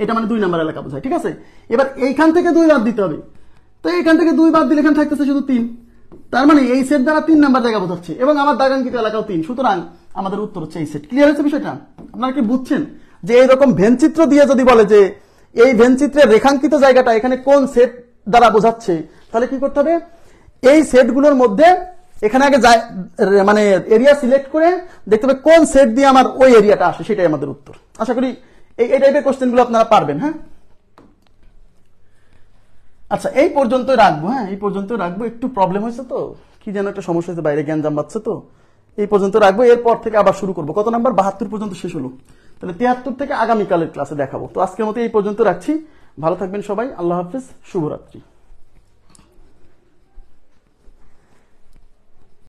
এটা মানে 2 নাম্বার এলাকা বোঝায়। ঠিক আছে, এবার এইখান থেকে 2 বাদ দিতে হবে, তো এখান থেকে 2 বাদ দিলে এখানে থাকতেছে শুধু 3, তার মানে এই সেট দ্বারা 3 নাম্বার জায়গা বোঝাচ্ছে এবং আমার দাগাঙ্কিত এলাকাও 3, সুতরাং আমাদের উত্তর হচ্ছে এই সেট। ক্লিয়ার হয়েছে বিষয়টা? আপনারা কি বুঝছেন যে এইরকম ভেনচিত্র দিয়ে যদি বলে যে এই ভেনচিত্রের রেখাঙ্কিত জায়গাটা এখানে কোন সেট দ্বারা বোঝাচ্ছে, তাহলে কি করতে হবে, এই সেটগুলোর মধ্যে এখানে আগে মানে এরিয়া সিলেক্ট করে দেখতে হবে কোন সেট দিয়ে আমার ওই এরিয়াটা আসে, সেটাই আমাদের উত্তর। আশা করি এই টাইপের কোশ্চেনগুলো আপনারা পারবেন। হ্যাঁ, আচ্ছা এই পর্যন্তই রাখবো। হ্যাঁ, এই পর্যন্ত রাখবো। একটু প্রবলেম হয়েছে তো, কি যেন একটা সমস্যা হয়েছে, বাইরে জ্ঞান জামাচ্ছে তো, এই পর্যন্ত রাখবো। এরপর থেকে আবার শুরু করবো। কত নাম্বার? 72 পর্যন্ত শেষ হলো। তাহলে 73 থেকে আগামীকালের ক্লাসে দেখাবো। তো আজকের মতো এই পর্যন্ত রাখছি। ভালো থাকবেন সবাই। আল্লাহ হাফিজ, শুভরাত্রি।